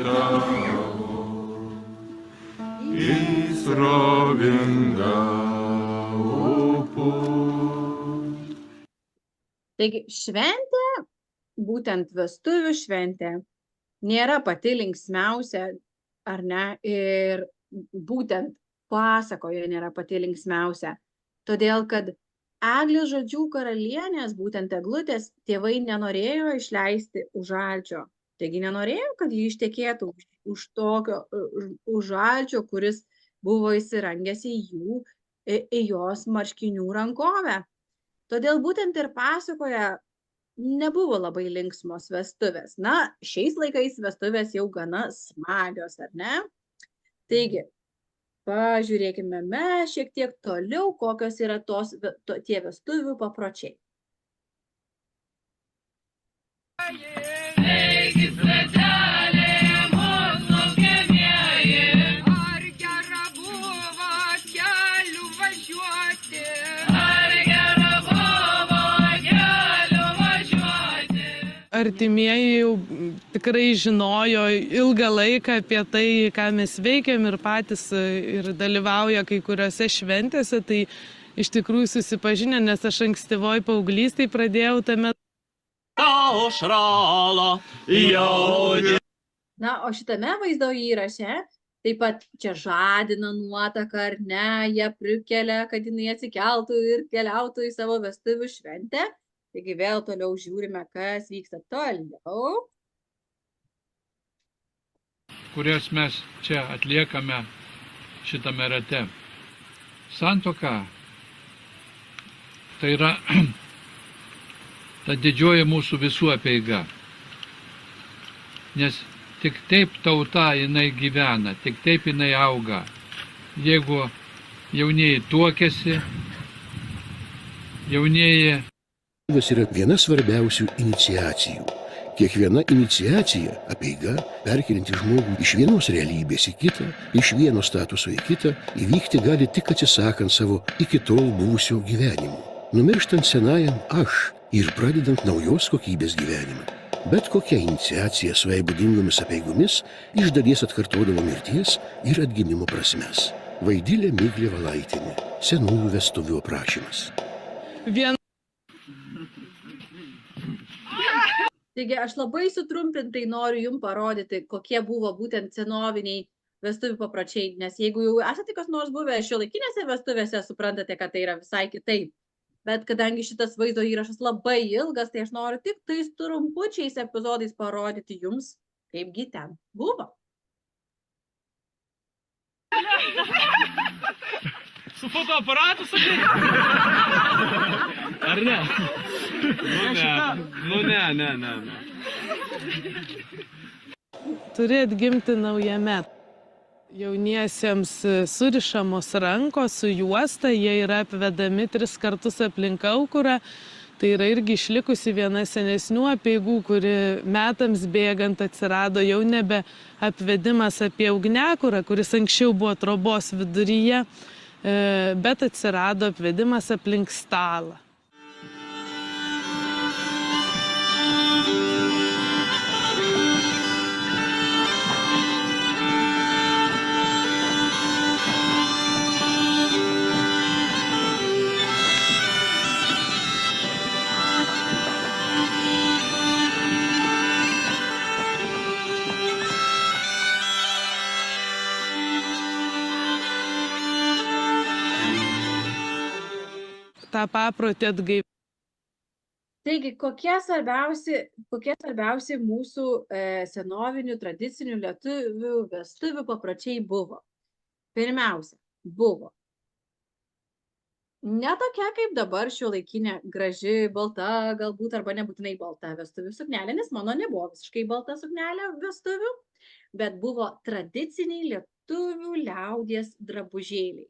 tavo į srovingą upų. Taigi šventė, būtent vestuvių šventė, nėra pati linksmiausia, ar ne, ir būtent pasakoje nėra pati linksmiausia. Todėl, kad Eglės Žalčių karalienės, būtent eglutės, tėvai nenorėjo išleisti už Žalčio. Taigi nenorėjo, kad ji ištekėtų už Žalčio, kuris buvo įsirangęs į jos marškinių rankovę. Todėl būtent ir pasakoje nebuvo labai linksmos vestuvės. Na, šiais laikais vestuvės jau gana smagios, ar ne? Taigi, pažiūrėkime mes šiek tiek toliau, kokios yra tie vestuvių papročiai. Ar gera buvo kelių artimieji jau tikrai žinojo ilgą laiką apie tai, ką mes veikiam ir patys ir dalyvauja kai kuriuose šventėse, tai iš tikrųjų susipažinę, nes aš ankstyvoj paauglystėj pradėjau tame. Na, o šitame vaizdo įraše taip pat čia žadina nuotaką, ar ne, jie prikelia, kad jinai atsikeltų ir keliautų į savo vestuvių šventę. Taigi vėl toliau žiūrime, kas vyksta toliau. Kurias mes čia atliekame šitame rate. Santuoka tai yra ta didžioji mūsų visų apeiga. Nes tik taip tauta jinai gyvena, tik taip jinai auga. Jeigu jaunieji tuokiasi, jaunieji. Yra viena svarbiausių iniciacijų. Kiekviena iniciacija, apeiga, perkelianti žmogų iš vienos realybės į kitą, iš vieno statuso į kitą, įvykti gali tik atsisakant savo iki tol buvusio gyvenimo, numirštant senajam aš ir pradedant naujos kokybės gyvenimą. Bet kokia iniciacija su jai būdingomis apeigomis iš dalies atkartodavo mirties ir atgimimo prasmes. Vaidilė Miglė Valaitienė, senųjų vestuvių aprašymas. Taigi aš labai sutrumpintai noriu jums parodyti, kokie buvo būtent senoviniai vestuvių papročiai, nes jeigu jau esate kas nors buvę šiuolaikinėse vestuvėse, suprantate, kad tai yra visai kitaip. Bet kadangi šitas vaizdo įrašas labai ilgas, tai aš noriu tik tais trumpučiais epizodais parodyti jums, kaipgi ten buvo. Su fotoaparatu sakai? Ar ne? Nu ne. Turi atgimti naujame. Jauniesiems surišamos rankos su juosta, jie yra apvedami 3 kartus aplink aukurą. Tai yra irgi išlikusi viena senesnių apeigų, kuri metams bėgant atsirado jau nebe apvedimas apie ugniakurą, kuris anksčiau buvo trobos viduryje, bet atsirado apvedimas aplink stalą. tą paprotį atgaivinti. Taigi, kokie svarbiausi mūsų senovinių tradicinių lietuvių vestuvių papročiai buvo? Pirmiausia, buvo ne tokia kaip dabar šiuolaikinė graži, balta, galbūt arba nebūtinai balta vestuvių suknelė, nes mano nebuvo visiškai balta suknelė vestuvių, bet buvo tradiciniai lietuvių liaudies drabužėliai.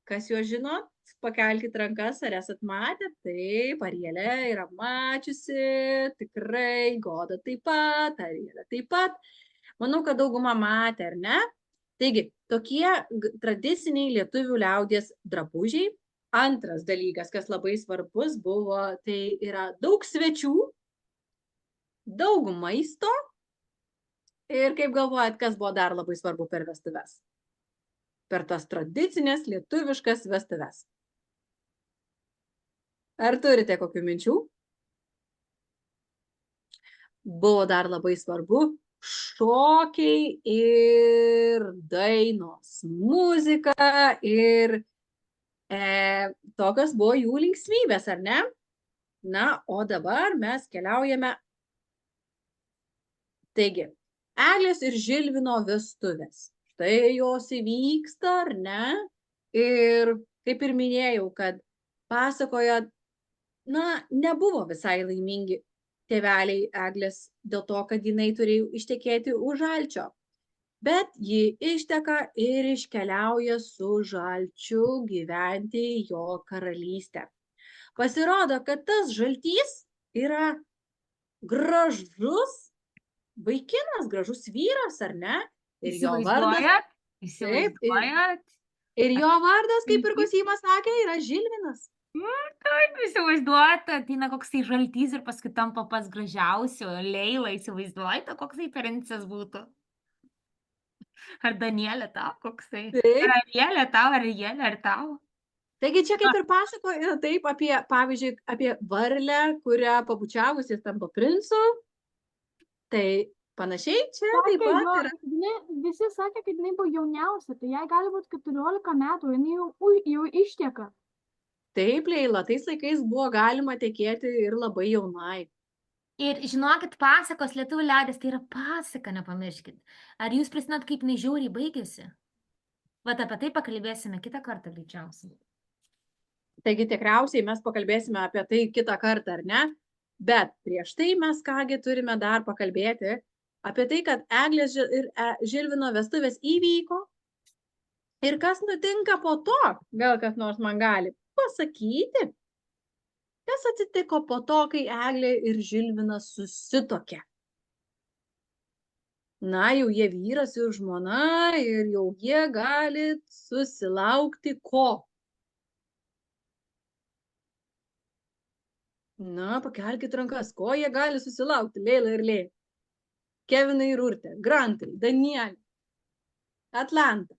Kas juos žino? Pakelkit rankas, ar esat matę? Taip, Arielė yra mačiusi, tikrai, Goda taip pat, Arielė taip pat. Manau, kad dauguma matė, ar ne? Taigi, tokie tradiciniai lietuvių liaudies drabužiai. Antras dalykas, kas labai svarbus buvo, tai yra daug svečių, daug maisto. Ir kaip galvojat, kas buvo dar labai svarbu per vestuves? Per tas tradicinės lietuviškas vestuves. Ar turite kokių minčių? Buvo dar labai svarbu šokiai ir dainos, muzika ir tokios buvo jų linksmybės, ar ne? Na, o dabar mes keliaujame. Taigi, Eglės ir Žilvino vestuvės. Štai jos įvyksta, ar ne? Ir kaip ir minėjau, kad pasakoja, nebuvo visai laimingi tėveliai Eglės dėl to, kad jinai turėjo ištekėti už Žalčio. Bet ji išteka ir iškeliauja su Žalčiu gyventi į jo karalystę. Pasirodo, kad tas Žaltys yra gražus vaikinas, gražus vyras, ar ne? Ir jo vardas, kaip ir Kosymas sakė, yra Žilvinas. Taip, įsivaizduojate, ateina koksai žaltys ir paskui tampa pats gražiausiu. Leila, įsivaizduojate, koksai princas būtų. Ar Danielė tau koksai? Taip. Ar Arielė tau, ar Arielė, ar tau? Taigi čia kaip ir pasakoja taip apie, pavyzdžiui, apie varlę, kurią pabučiavusi tampa princu. Tai panašiai čia taip pat yra. Visi sakė, kad jinai buvo jauniausia, tai jai gali būti 14 metų, jinai jau ištieka. Taip, Leila, tais laikais buvo galima tekėti ir labai jaunai. Ir žinokit, pasakos lietuvių liaudės, tai yra pasaka, nepamirškit. Ar jūs prisimenat, kaip jinai žiauriai baigėsi? Vat apie tai pakalbėsime kitą kartą greičiausiai. Taigi tikriausiai mes pakalbėsime apie tai kitą kartą, ar ne? Bet prieš tai mes kągi turime dar pakalbėti apie tai, kad Eglės ir Žilvino vestuvės įvyko. Ir kas nutinka po to? Gal kas nors man gali pasakyti? Kas atsitiko po to, kai Eglė ir Žilvinas susituokė? Na, jau jie vyras ir žmona ir jau jie gali susilaukti ko? Na, pakelkit rankas, ko jie gali susilaukti, Leila ir Lėja? Kevinai ir Urtė, Grantai, Danielė, Atlanta.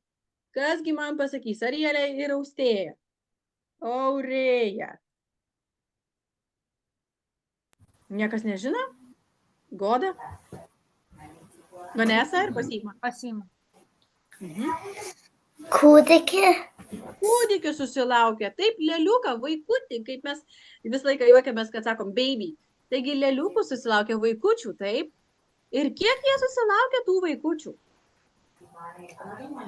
Kasgi man pasakys, Arielė ir Austėja? Aurėja. Niekas nežino? Goda? Vanesa ir Pasiima? Pasiima. Kūdikį. Kūdikį susilaukė. Taip, leliuką, vaikutį, kaip mes visą laiką juokiamės, kad sakom baby. Taigi leliukų susilaukė vaikučių, taip. Ir kiek jie susilaukė tų vaikučių?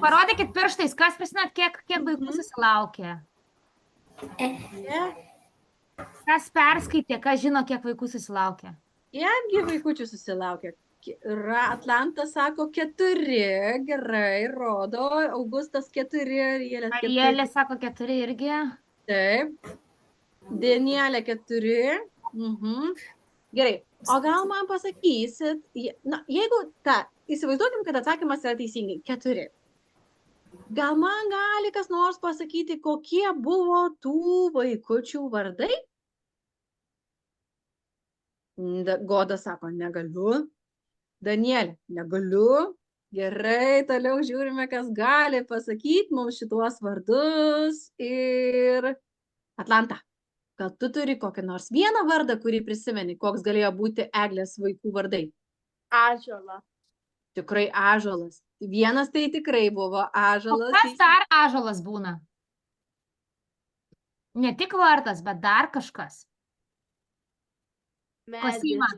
Parodykit pirštais, kas prisimenat, kiek vaikų susilaukė. Kas perskaitė, kas žino, kiek vaikų susilaukė. Kiekgi vaikučių susilaukė? Atlanta sako 4, gerai, rodo, Augustas 4, Arielė 4. Arielė sako 4 irgi. Taip. Danielė 4. Gerai, o gal man pasakysit, na, jeigu įsivaizduokim, kad atsakymas yra teisingai, 4. Gal man gali kas nors pasakyti, kokie buvo tų vaikučių vardai? Goda sako, negaliu. Danielė, negaliu. Gerai, toliau žiūrime, kas gali pasakyti mums šituos vardus. Ir Atlanta, gal tu turi kokį nors vieną vardą, kurį prisimeni, koks galėjo būti Eglės vaikų vardai? Ąžuola. Tikrai ąžuolas. Vienas tai tikrai buvo ąžuolas. O kas dar ąžuolas būna? Ne tik vardas, bet dar kažkas. Pasiima.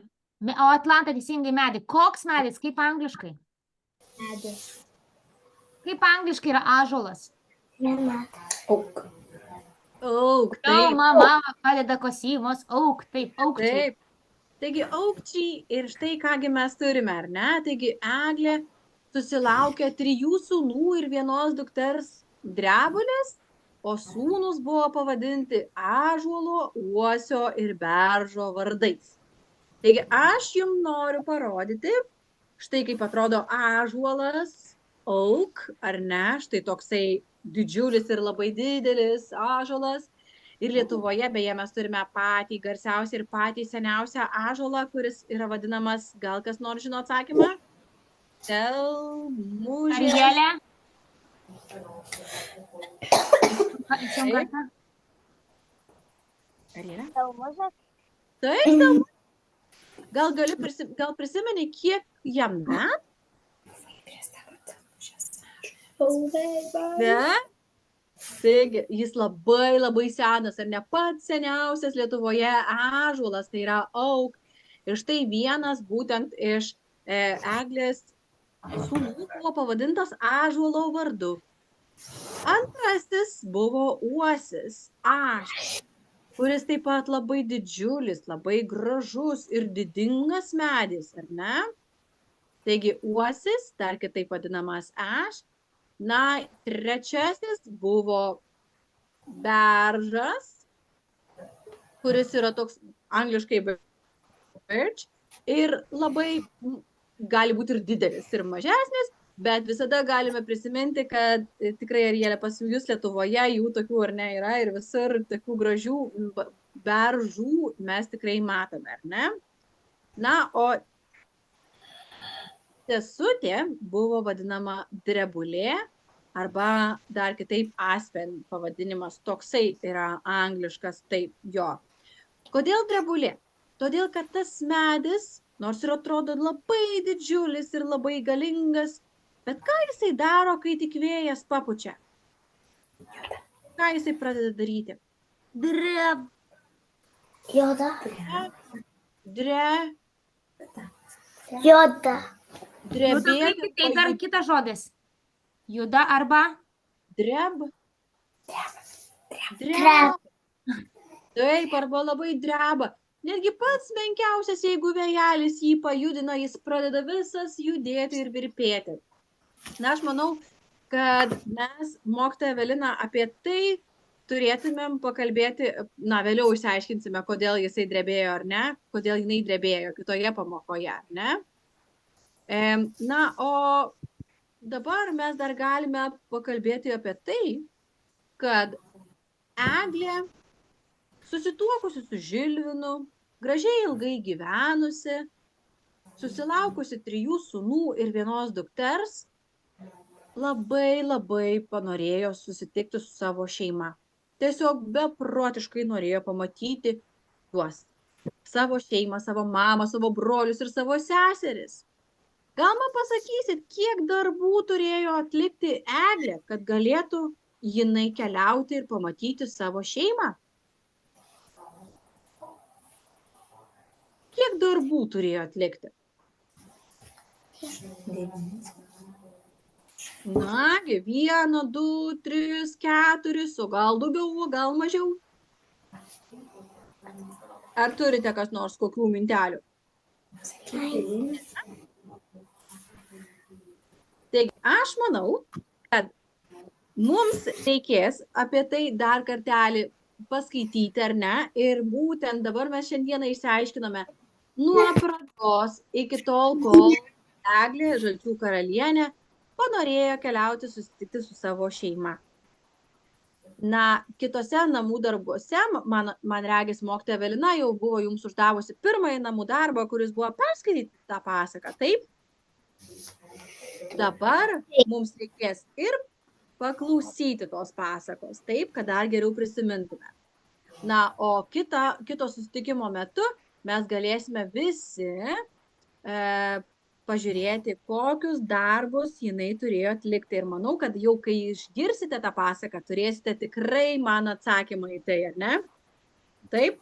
O Atlanta teisingai medį. Koks medis? Kaip angliškai? Medis. Kaip angliškai yra ąžuolas? Oak. Oak, Jau taip. mama padeda Kosymos. Oak, taip, aukčiai. Taip. Taigi aukčiai ir štai kągi mes turime, ar ne? Taigi Eglė susilaukė 3 sūnų ir 1 dukters Drebulės, o sūnus buvo pavadinti Ąžuolo, Uosio ir Beržo vardais. Taigi aš jums noriu parodyti, štai kaip atrodo ąžuolas, oak, ar ne, štai toksai didžiulis ir labai didelis ąžuolas. Ir Lietuvoje, beje, mes turime patį garsiausią ir patį seniausią ąžuolą, kuris yra vadinamas, gal kas nors žino atsakymą? Stelmužės. Arielė? Arielė? Stelmužės. Taip, stelmužės. Gal prisimeni, kiek jam metų? Ne? Taigi, jis labai labai senas, ar ne pats seniausias Lietuvoje ąžuolas, tai yra oak. Ir štai vienas būtent iš Eglės sūnų buvo pavadintas ąžuolo vardu. Antrasis buvo uosis, ąžuolas, kuris taip pat labai didžiulis, labai gražus ir didingas medis, ar ne? Taigi uosis, dar kitaip vadinamas ash. Na, trečiasis buvo beržas, kuris yra toks angliškai birch ir labai gali būti ir didelis, ir mažesnis. Bet visada galime prisiminti, kad tikrai Arielė pas jūs Lietuvoje, jų tokių ar ne yra ir visur tokių gražių beržų mes tikrai matome, ar ne? Na, o sesutė buvo vadinama drebulė arba dar kitaip aspen pavadinimas, toksai yra angliškas, taip jo. Kodėl drebulė? Todėl, kad tas medis, nors ir atrodo labai didžiulis ir labai galingas, bet ką jisai daro, kai tik vėjas papučia? Ką jisai pradeda daryti? Juoda. Drebėti. Tai dar kitas žodis. Juda arba? Dreb. Taip, arba labai dreba. Netgi pats menkiausias, jeigu vėjelis jį pajudina, jis pradeda visas judėti ir virpėti. Na, aš manau, kad mes, mokytoja Evelina, apie tai turėtumėm pakalbėti, na, vėliau išsiaiškinsime, kodėl jisai drebėjo ar ne, kodėl jinai drebėjo kitoje pamokoje, ar ne. Na, o dabar mes dar galime pakalbėti apie tai, kad Eglė, susituokusi su Žilvinu, gražiai ilgai gyvenusi, susilaukusi 3 sūnų ir 1 dukters, labai panorėjo susitikti su savo šeima. Tiesiog beprotiškai norėjo pamatyti juos. Savo šeimą, savo mamą, savo brolius ir savo seseris. Gal man pasakysit, kiek darbų turėjo atlikti Eglė, kad galėtų jinai keliauti ir pamatyti savo šeimą? Kiek darbų turėjo atlikti? Nagi, 1, 2, 3, 4, o gal daugiau, o gal mažiau. Ar turite kas nors kokių mintelių? Taigi, aš manau, kad mums reikės apie tai dar kartelį paskaityti, ar ne? Ir būtent dabar mes šiandieną išsiaiškinome nuo pradžios iki tol, kol Eglė, Žalčių karalienė, panorėjo keliauti susitikti su savo šeima. Na, kitose namų darbuose, man regis, mokytoja Evelina jau buvo jums uždavusi pirmąjį namų darbą, kuris buvo perskaityti tą pasaką, taip? Dabar mums reikės ir paklausyti tos pasakos, taip, kad dar geriau prisimintume. Na, o kito susitikimo metu mes galėsime visi pažiūrėti, kokius darbus jinai turėjo atlikti. Ir manau, kad jau kai išgirsite tą pasaką, turėsite tikrai man atsakymą į tai, ar ne? Taip?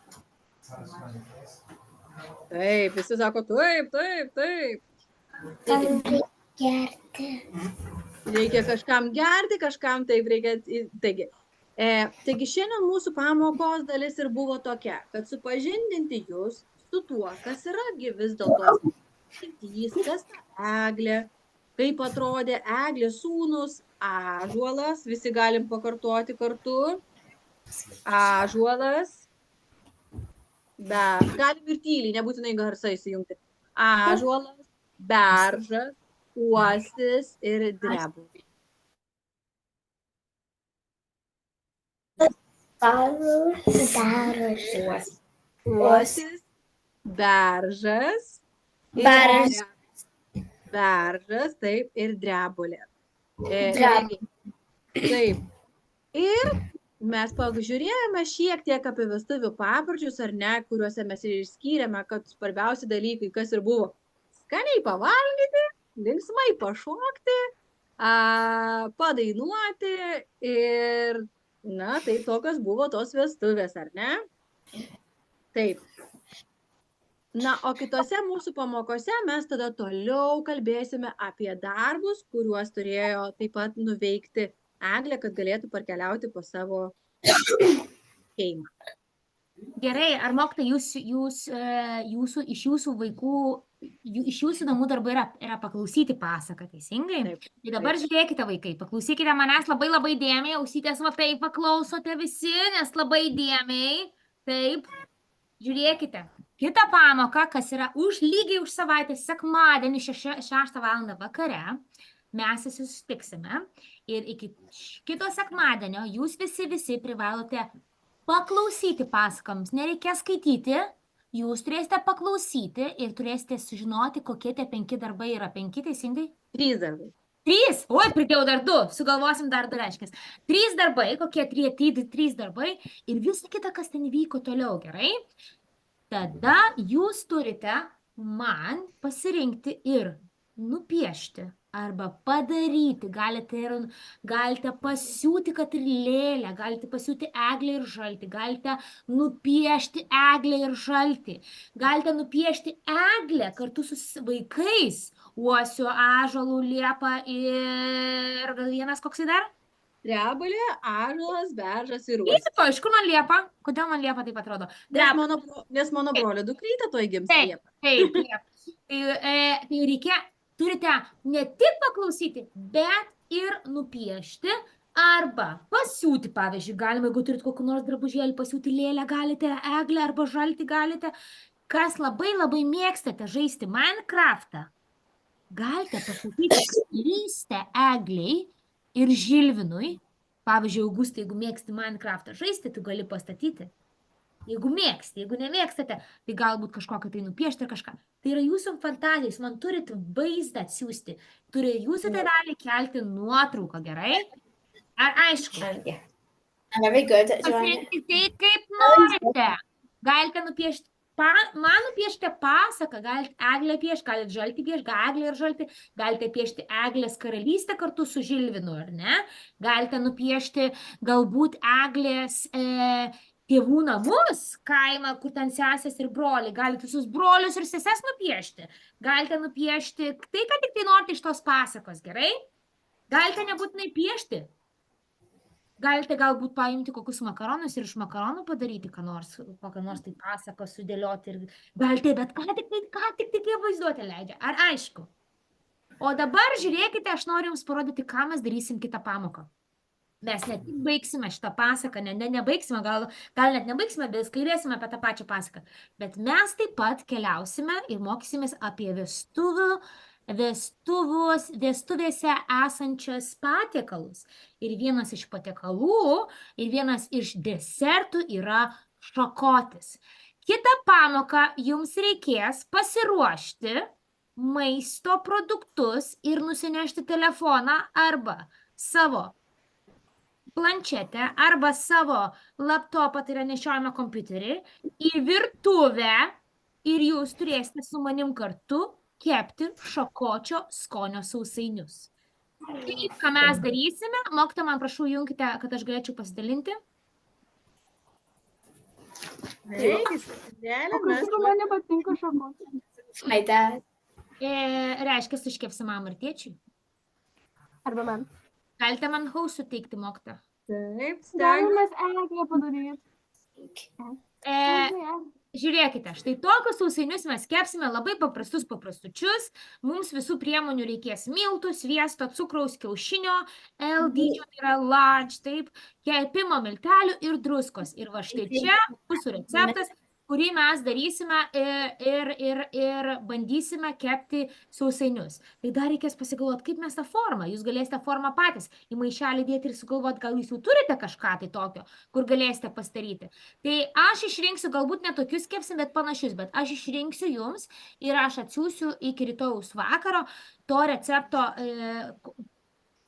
Taip, visi sako, taip. Reikia kažkam gerti, kažkam taip reikia. Taigi šiandien mūsų pamokos dalis ir buvo tokia, kad supažindinti jūs su tuo, kas yra vis dėlto kas Eglė, kaip atrodė Eglės sūnus, ąžuolas, visi galim pakartoti kartu, ąžuolas, galim ir tyliai, nebūtinai garsai įsijungti, ąžuolas, beržas, uosis ir drebulė. Uosis, beržas, beržas, taip, ir drebulė. Taip. Ir mes pažiūrėjome šiek tiek apie vestuvių papročius, ar ne, kuriuose mes ir išskyrėme, kad svarbiausi dalykai, kas ir buvo skaniai pavalgyti, linksmai pašokti, padainuoti ir, na, tai tokios buvo tos vestuvės, ar ne? Taip. Na, o kitose mūsų pamokose mes tada toliau kalbėsime apie darbus, kuriuos turėjo taip pat nuveikti Eglė, kad galėtų parkeliauti po savo šeimą. Gerai, ar mokytojai, iš jūsų vaikų, iš jūsų namų darbai yra paklausyti pasaką, teisingai? Taip. Tai dabar žiūrėkite, vaikai, paklausykite manęs labai dėmiai, ausytės va taip paklausote visi, nes labai dėmiai, taip, žiūrėkite. Kita pamoka, kas yra lygiai už savaitę, sekmadienį 6 valandą vakare, mes susitiksime ir iki kito sekmadienio jūs visi privalote paklausyti pasakoms. Nereikia skaityti, jūs turėsite paklausyti ir turėsite sužinoti, kokie tie 5 darbai yra. 5 teisingai? 3 darbai. 3? Oi, pridėjau dar 2. Sugalvosim dar 2 reiškės. 3 darbai, kokie 3 darbai ir visa kita, kas ten vyko toliau, gerai? Tada jūs turite man pasirinkti ir nupiešti arba padaryti. Galite pasiūti, kad ir lėlę, galite pasiūti eglę ir žaltį, galite nupiešti eglę ir žaltį, galite nupiešti eglę kartu su vaikais, uosiu, ąžuolu, liepa ir gal vienas koksai dar? Drebalė, ąžuolas, beržas ir uosis. Liepa, iš kur man liepa? Kodėl man liepa taip atrodo? Nes mano brolio dukrytė toj gims liepą. Taip. Tai reikia, turite ne tik paklausyti, bet ir nupiešti arba pasiūti, pavyzdžiui, galima, jeigu turit kokį nors drabužėlį, pasiūti lėlę galite, eglę arba žaltį galite. Kas labai mėgstate žaisti Minecraftą, galite pasakyti lystę egliai ir Žilvinui. Pavyzdžiui, Augustai, jeigu mėgsti Minecraftą žaisti, tu gali pastatyti. Jeigu mėgsti, jeigu nemėgstate, tai galbūt kažkokią tai nupiešti ar kažką. Tai yra jūsų fantazijos, man turit vaizdą atsiųsti. Turi jūsų tėvelį kelti nuotrauką, gerai? Ar aišku? Very good. Pasirinkti tai, kaip norite. Galite nupiešti, man nupiešti pasaką, galite eglę piešti, galite žaltį piešti, eglę ir žaltį, galite piešti Eglės karalystę kartu su Žilvinu, ar ne? Galite nupiešti galbūt Eglės tėvų namus, kaimą, kur ten sesės ir broliai. Galite visus brolius ir seses nupiešti. Galite nupiešti tai, ką tik tai norite iš tos pasakos, gerai? Galite nebūtinai piešti. Galite galbūt paimti kokius makaronus ir iš makaronų padaryti kokią nors tai pasaką sudėlioti. Galite, bet ką tik tai vaizduotė leidžia. Ar aišku? O dabar žiūrėkite, aš noriu jums parodyti, ką mes darysim kitą pamoką. Mes ne tik baigsime šitą pasaką, nebaigsime, gal net nebaigsime, bet kalbėsime apie tą pačią pasaką. Bet mes taip pat keliausime ir mokysimės apie vestuvėse esančias patiekalus. Ir vienas iš patiekalų, ir vienas iš desertų yra šakotis. Kitą pamoką jums reikės pasiruošti maisto produktus ir nusinešti telefoną arba savo planšetę arba savo laptopą, tai yra nešiojamą kompiuterį, į virtuvę ir jūs turėsite su manim kartu kepti šakočio skonio sausainius. Taip, ką mes darysime, mokytoja, man prašau, junkite, kad aš galėčiau pasidalinti. Man nepatinka šakotis. My dad. Reiškia, iškepsi mamą ir tėčiui. Arba man. Galite man hausų teikti, mokytoja? Taip, Stengiamės eglę padaryti. Žiūrėkite, štai tokius sausainius mes kepsime labai paprastučius. Mums visų priemonių reikės miltų, sviesto, cukraus, kiaušinio, L dydžio, tai yra large, taip, kepimo miltelių ir druskos. Ir va štai čia mūsų receptas, kurį mes darysime ir bandysime kepti sausainius. Tai dar reikės pasigalvoti, kaip mes tą formą. Jūs galėsite formą patys į maišelį dėti ir sugalvoti, gal jūs jau turite kažką tai tokio, kur galėsite pasidaryti. Tai aš išrinksiu, galbūt ne tokius kepsim, bet panašius, bet aš išrinksiu jums ir aš atsiųsiu iki rytojaus vakaro to recepto,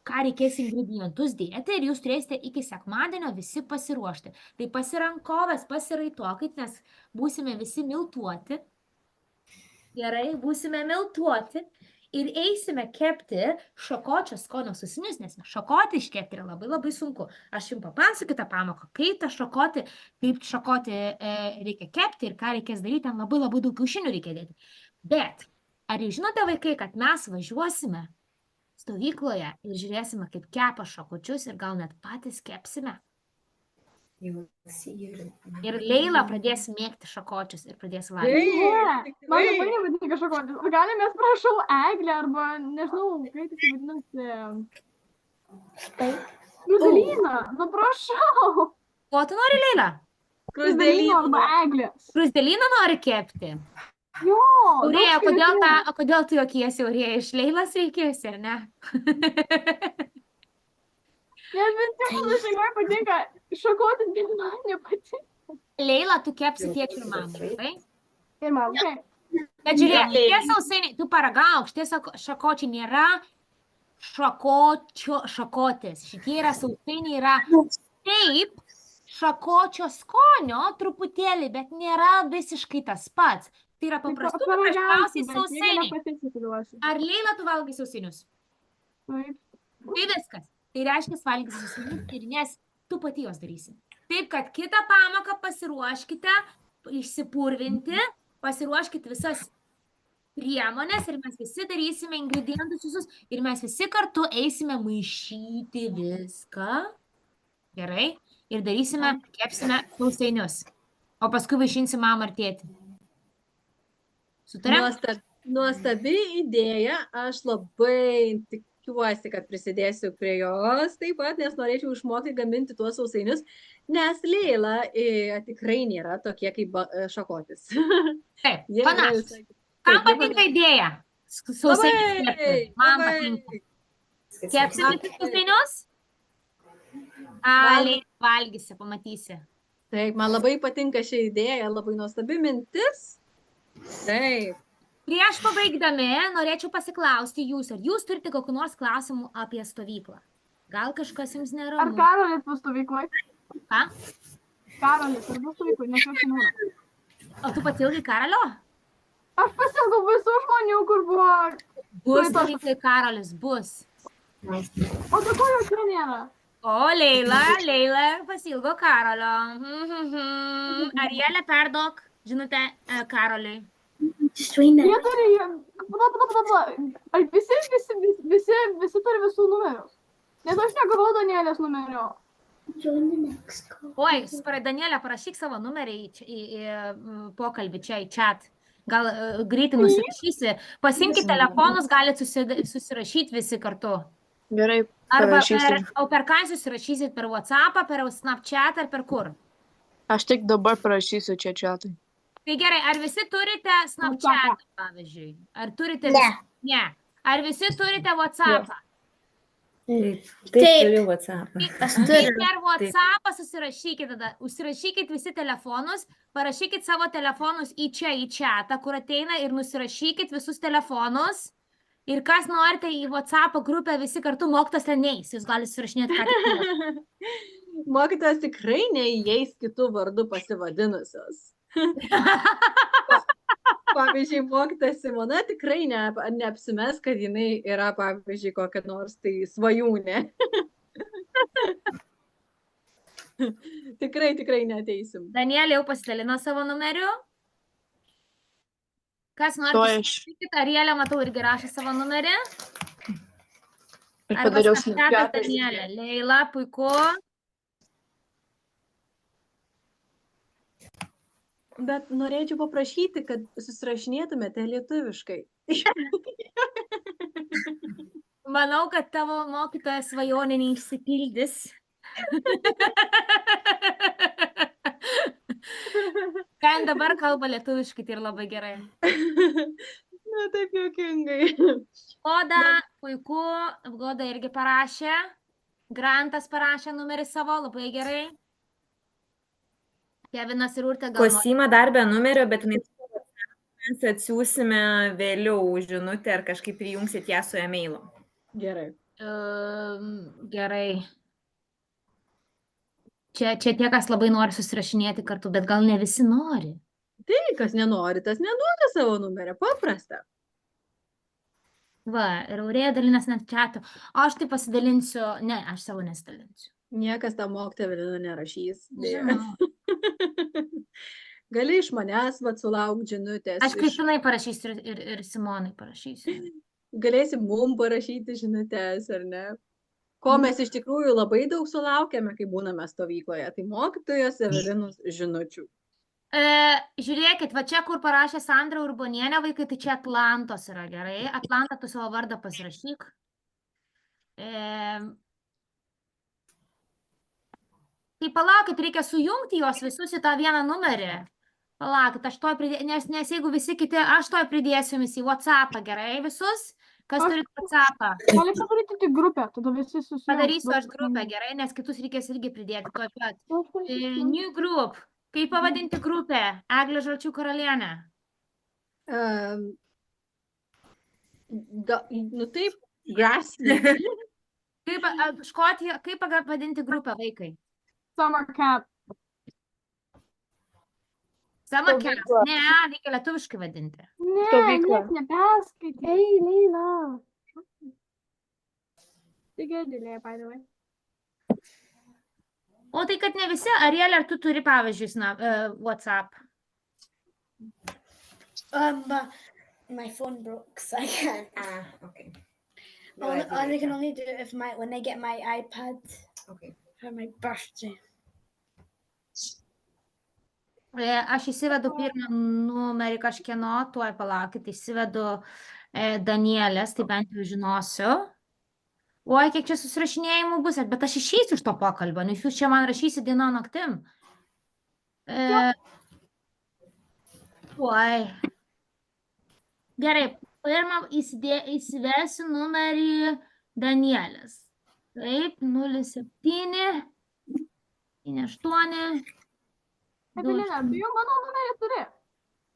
ką reikės ingredientus dėti ir jūs turėsite iki sekmadienio visi pasiruošti. Tai pasirankovės, pasiraitokit, nes būsime visi miltuoti. Gerai, būsime miltuoti ir eisime kepti šakočio skonio sausainius, nes šakotį iškepti yra labai sunku. Aš jums papasakosiu tą pamoką, kaip šakotį reikia kepti ir ką reikės daryti, ten labai daug kiaušinių reikia dėti. Bet ar jūs žinote, vaikai, kad mes važiuosime stovykloje ir žiūrėsime, kaip kepa šakočius ir gal net patys kepsime. Ir Leila pradės mėgti šakočius ir pradės valgyti. Man labai nepatinka šakotis. Galim mes prašau eglę arba, nežinau, kaip tai vadinasi. Kruzelyną, nu prašau. Ko tu nori, Leila? Kruzelyną arba eglės. Kruzelyną nori kepti? Jo, Aurėja, kodėl tu juokiesi, Aurėja, iš Leilos juokiesi, ar ne? Nes vis tik man šeimai patinka šakotis, bet man nepatinka. Leila, tu kepsi tėčiui ir mamai, gerai? Ir man, taip. Bet žiūrėk, tie sausainiai, tu paragauk, šitie šakočiai nėra šakotės. Šitie yra sausainiai, yra taip šakočio skonio truputėlį, bet nėra visiškai tas pats. Tai yra paprasčiausiai sausainiai. Ar Leila tu valgai sausainius? Taip. Tai viskas. Tai reiškia valgysi sausainius ir nes tu pati juos darysi. Taip, kad kitą pamoką pasiruoškite išsipurvinti, pasiruoškite visas priemonės ir mes visi darysime ingredientus visus ir mes visi kartu eisime maišyti viską. Gerai? Ir darysime, kepsime sausainius. O paskui vaišinsim mamą ir tėtį. Sutarėm? Nuostabi idėja, aš labai tikiuosi, kad prisidėsiu prie jos taip pat, nes norėčiau išmokti gaminti tuos sausainius, nes Leila tikrai nėra tokie kaip šakotis. Taip, panašus. Kam patinka idėja? Sausainius kepti. Man patinka. Kepsime sausainius? Leila valgysi, pamatysi. Taip, man labai patinka ši idėja, labai nuostabi mintis. Taip. Prieš pabaigdami norėčiau pasiklausti jūs, ar jūs turite kokių nors klausimų apie stovyklą? Gal kažkas jums neramu? Ar Karolis bus stovykloj? Ką? Karolis, ar bus stovykloj, nes aš nenoriu. O tu pasilgai Karolio? Aš pasilgau visų žmonių, kur buvo... Bus stovyklai Karolis, bus. O tai ko jau čia nėra? O, Leila pasilgo Karolio. Arielė, perduok žinutę Karoliui. Jie turi... Ar visi turi visų numerius? Nes aš negavau Danielės numerio. Oi, Danielė, parašyk savo numerį į pokalbį čia, į chat. Gal greitai nusirašysi. Pasimkite telefonus, galite susirašyti visi kartu. Gerai, O per ką susirašysit? Per WhatsAppą, per Snapchat ar per kur? aš tik dabar parašysiu čia chatui. Tai gerai, ar visi turite Snapchat, pavyzdžiui? Ar turite... Ne. Ar visi turite WhatsAppą? Taip, turiu WhatsAppą. Tai per WhatsAppą susirašykit tada. Užsirašykit visi telefonus, parašykit savo telefonus į chatą, kur ateina ir nusirašykit visus telefonus. Ir kas norite į WhatsApp grupę, visi kartu mokytas ten neis. Jūs galite susirašinėti ką tik. Mokytas tikrai neįeis kitų vardų pasivadinusios. Pavyzdžiui, mokytas Simona tikrai neapsimes, kad jinai yra, pavyzdžiui, kokia nors tai svajūnė. Tikrai neteisim. Danielė jau pasidalino savo numeriu. Kas nori pasakyti? Arielė, matau, irgi rašė savo numerį. Arba Snapchat'ą Danielė. Leila, puiku. Bet norėčiau paprašyti, kad susirašinėtumėte lietuviškai. Manau, kad tavo mokytojas svajonė neišsipildys. Ką dabar kalba lietuviškai, tai ir labai gerai. Na, taip juokingai. Goda, puiku. Goda irgi parašė. Grantas parašė numerį savo, labai gerai. Kevinas ir Urtė gal... Kosima dar be numerio, bet mes atsiūsime vėliau žinutę ar kažkaip prijungsit ją su e-mailu. Gerai. Gerai. Čia tie, kas labai nori susirašinėti kartu, bet gal ne visi nori. Tai, kas nenori, tas neduoda savo numerį. Paprasta. Va, ir Aurėja dalinas net chat'u. O aš tai pasidalinsiu... Ne, aš savo nesidalinsiu. Niekas tą mokytoją Evelina nerašys. Žinau. Gali iš manęs sulaukti žinutės. Aš Kristinai parašysiu ir Simonai parašysiu. Galėsi mum parašyti žinutės, ar ne? Ko mes iš tikrųjų labai daug sulaukiame, kai būname stovykloje. Tai mokytojos Evelinos žinučių. Žiūrėkit, va čia, kur parašė Sandra Urbonienė vaikai, tai čia Atlantos yra, gerai? Atlantą tu savo vardą pasirašyk. Tai palaukit, reikia sujungti juos visus į tą vieną numerį. Palaukit, aš to pridėsiu, nes jeigu visi kiti, aš to pridėsiu jums į WhatsAppą, gerai visus? Kas turit WhatsAppą? Gali padaryti tik grupę, tada visi susijungs. Padarysiu aš grupę, gerai, nes kitus reikės irgi pridėti tuo pat. New group. Kaip pavadinti grupę? Eglė Žalčių karalienė. Nu taip, Grassland. Škotija, kaip pavadinti grupę vaikai? Summer camp. Summer camp. Ne, reikia lietuviškai vadinti. Stovykla. Neperskaitai. Ei, Leila. Tai girdėlė, by the way. O tai, kad ne visi, Arielė, ar tu turi pavyzdžius WhatsApp? My phone broke, so I can't. Okay. I can only do it when I get my iPad. Okay. For my birthday. Aš įsivedu pirmą numerį kažkieno, tuoj palaukit, įsivedu Danielės, tai bent jau žinosiu. Oi, kiek čia susirašinėjimų bus, bet aš išeisiu iš to pokalbio, nes jūs čia man rašysi dieną naktim. Oi. Gerai, pirmą įsivesiu numerį Danielės. Taip, 07, 78. Evelina, tu jau mano numerį turi?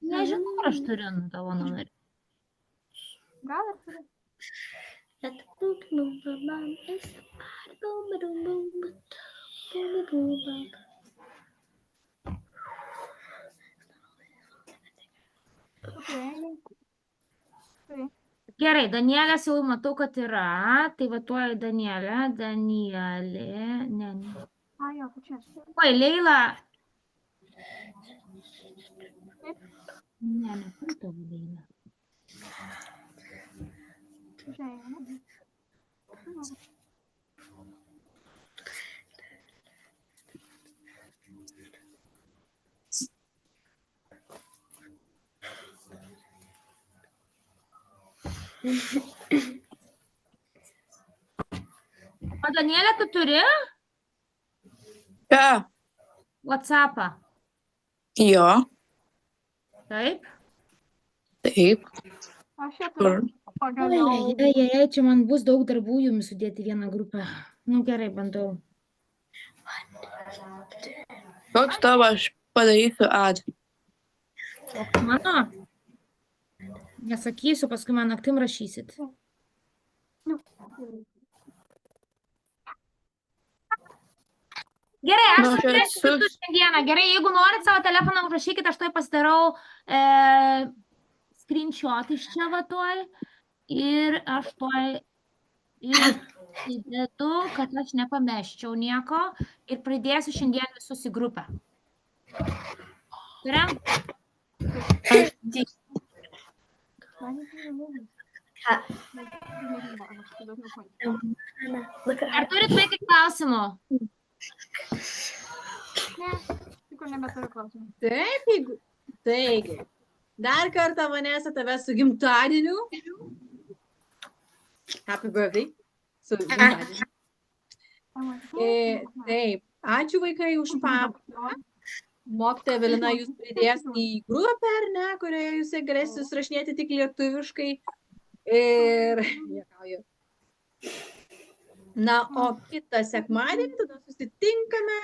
Nežinau, ar aš turiu tavo numerį. Gal ir turi. Gerai, Danielės jau matau, kad yra. Tai va tuoj Danielė. Ne. Jo, tu čia. Oi, Leila. Ne, neturiu tavo Leila. O Danielė, tu turi Ką? WhatsAppą? Jo. Taip? Taip. Aš ją turiu. Čia man bus daug darbų jums sudėti vieną grupę. Nu gerai, bandau. Koks tavo aš padarysiu ad? O mano? Nesakysiu, paskui man naktim rašysit. Gerai, aš susirasiu kitus šiandieną. Gerai, jeigu norit savo telefoną užrašykit, aš toj pasidarau screenshot iš čia vatoj. Ir aš toj įdedu, kad aš nepameščiau nieko. Ir pridėsiu šiandien visus į grupę. Turim? Ar turit vaikai klausimų? Ne, tikrai nebeturiu klausimų. Taip, jeigu. Taigi, dar kartą, Vanesa, tave su gimtadieniu. Happy birthday. Su gimtadieniu. Taip, ačiū vaikai už pamoką. Mokytoja Evelina jūs pridės į grupę, ar ne, kurioje jūs galėsite susirašinėti tik lietuviškai. Ir juokauju. Na, o kitą sekmadienį tada susitinkame.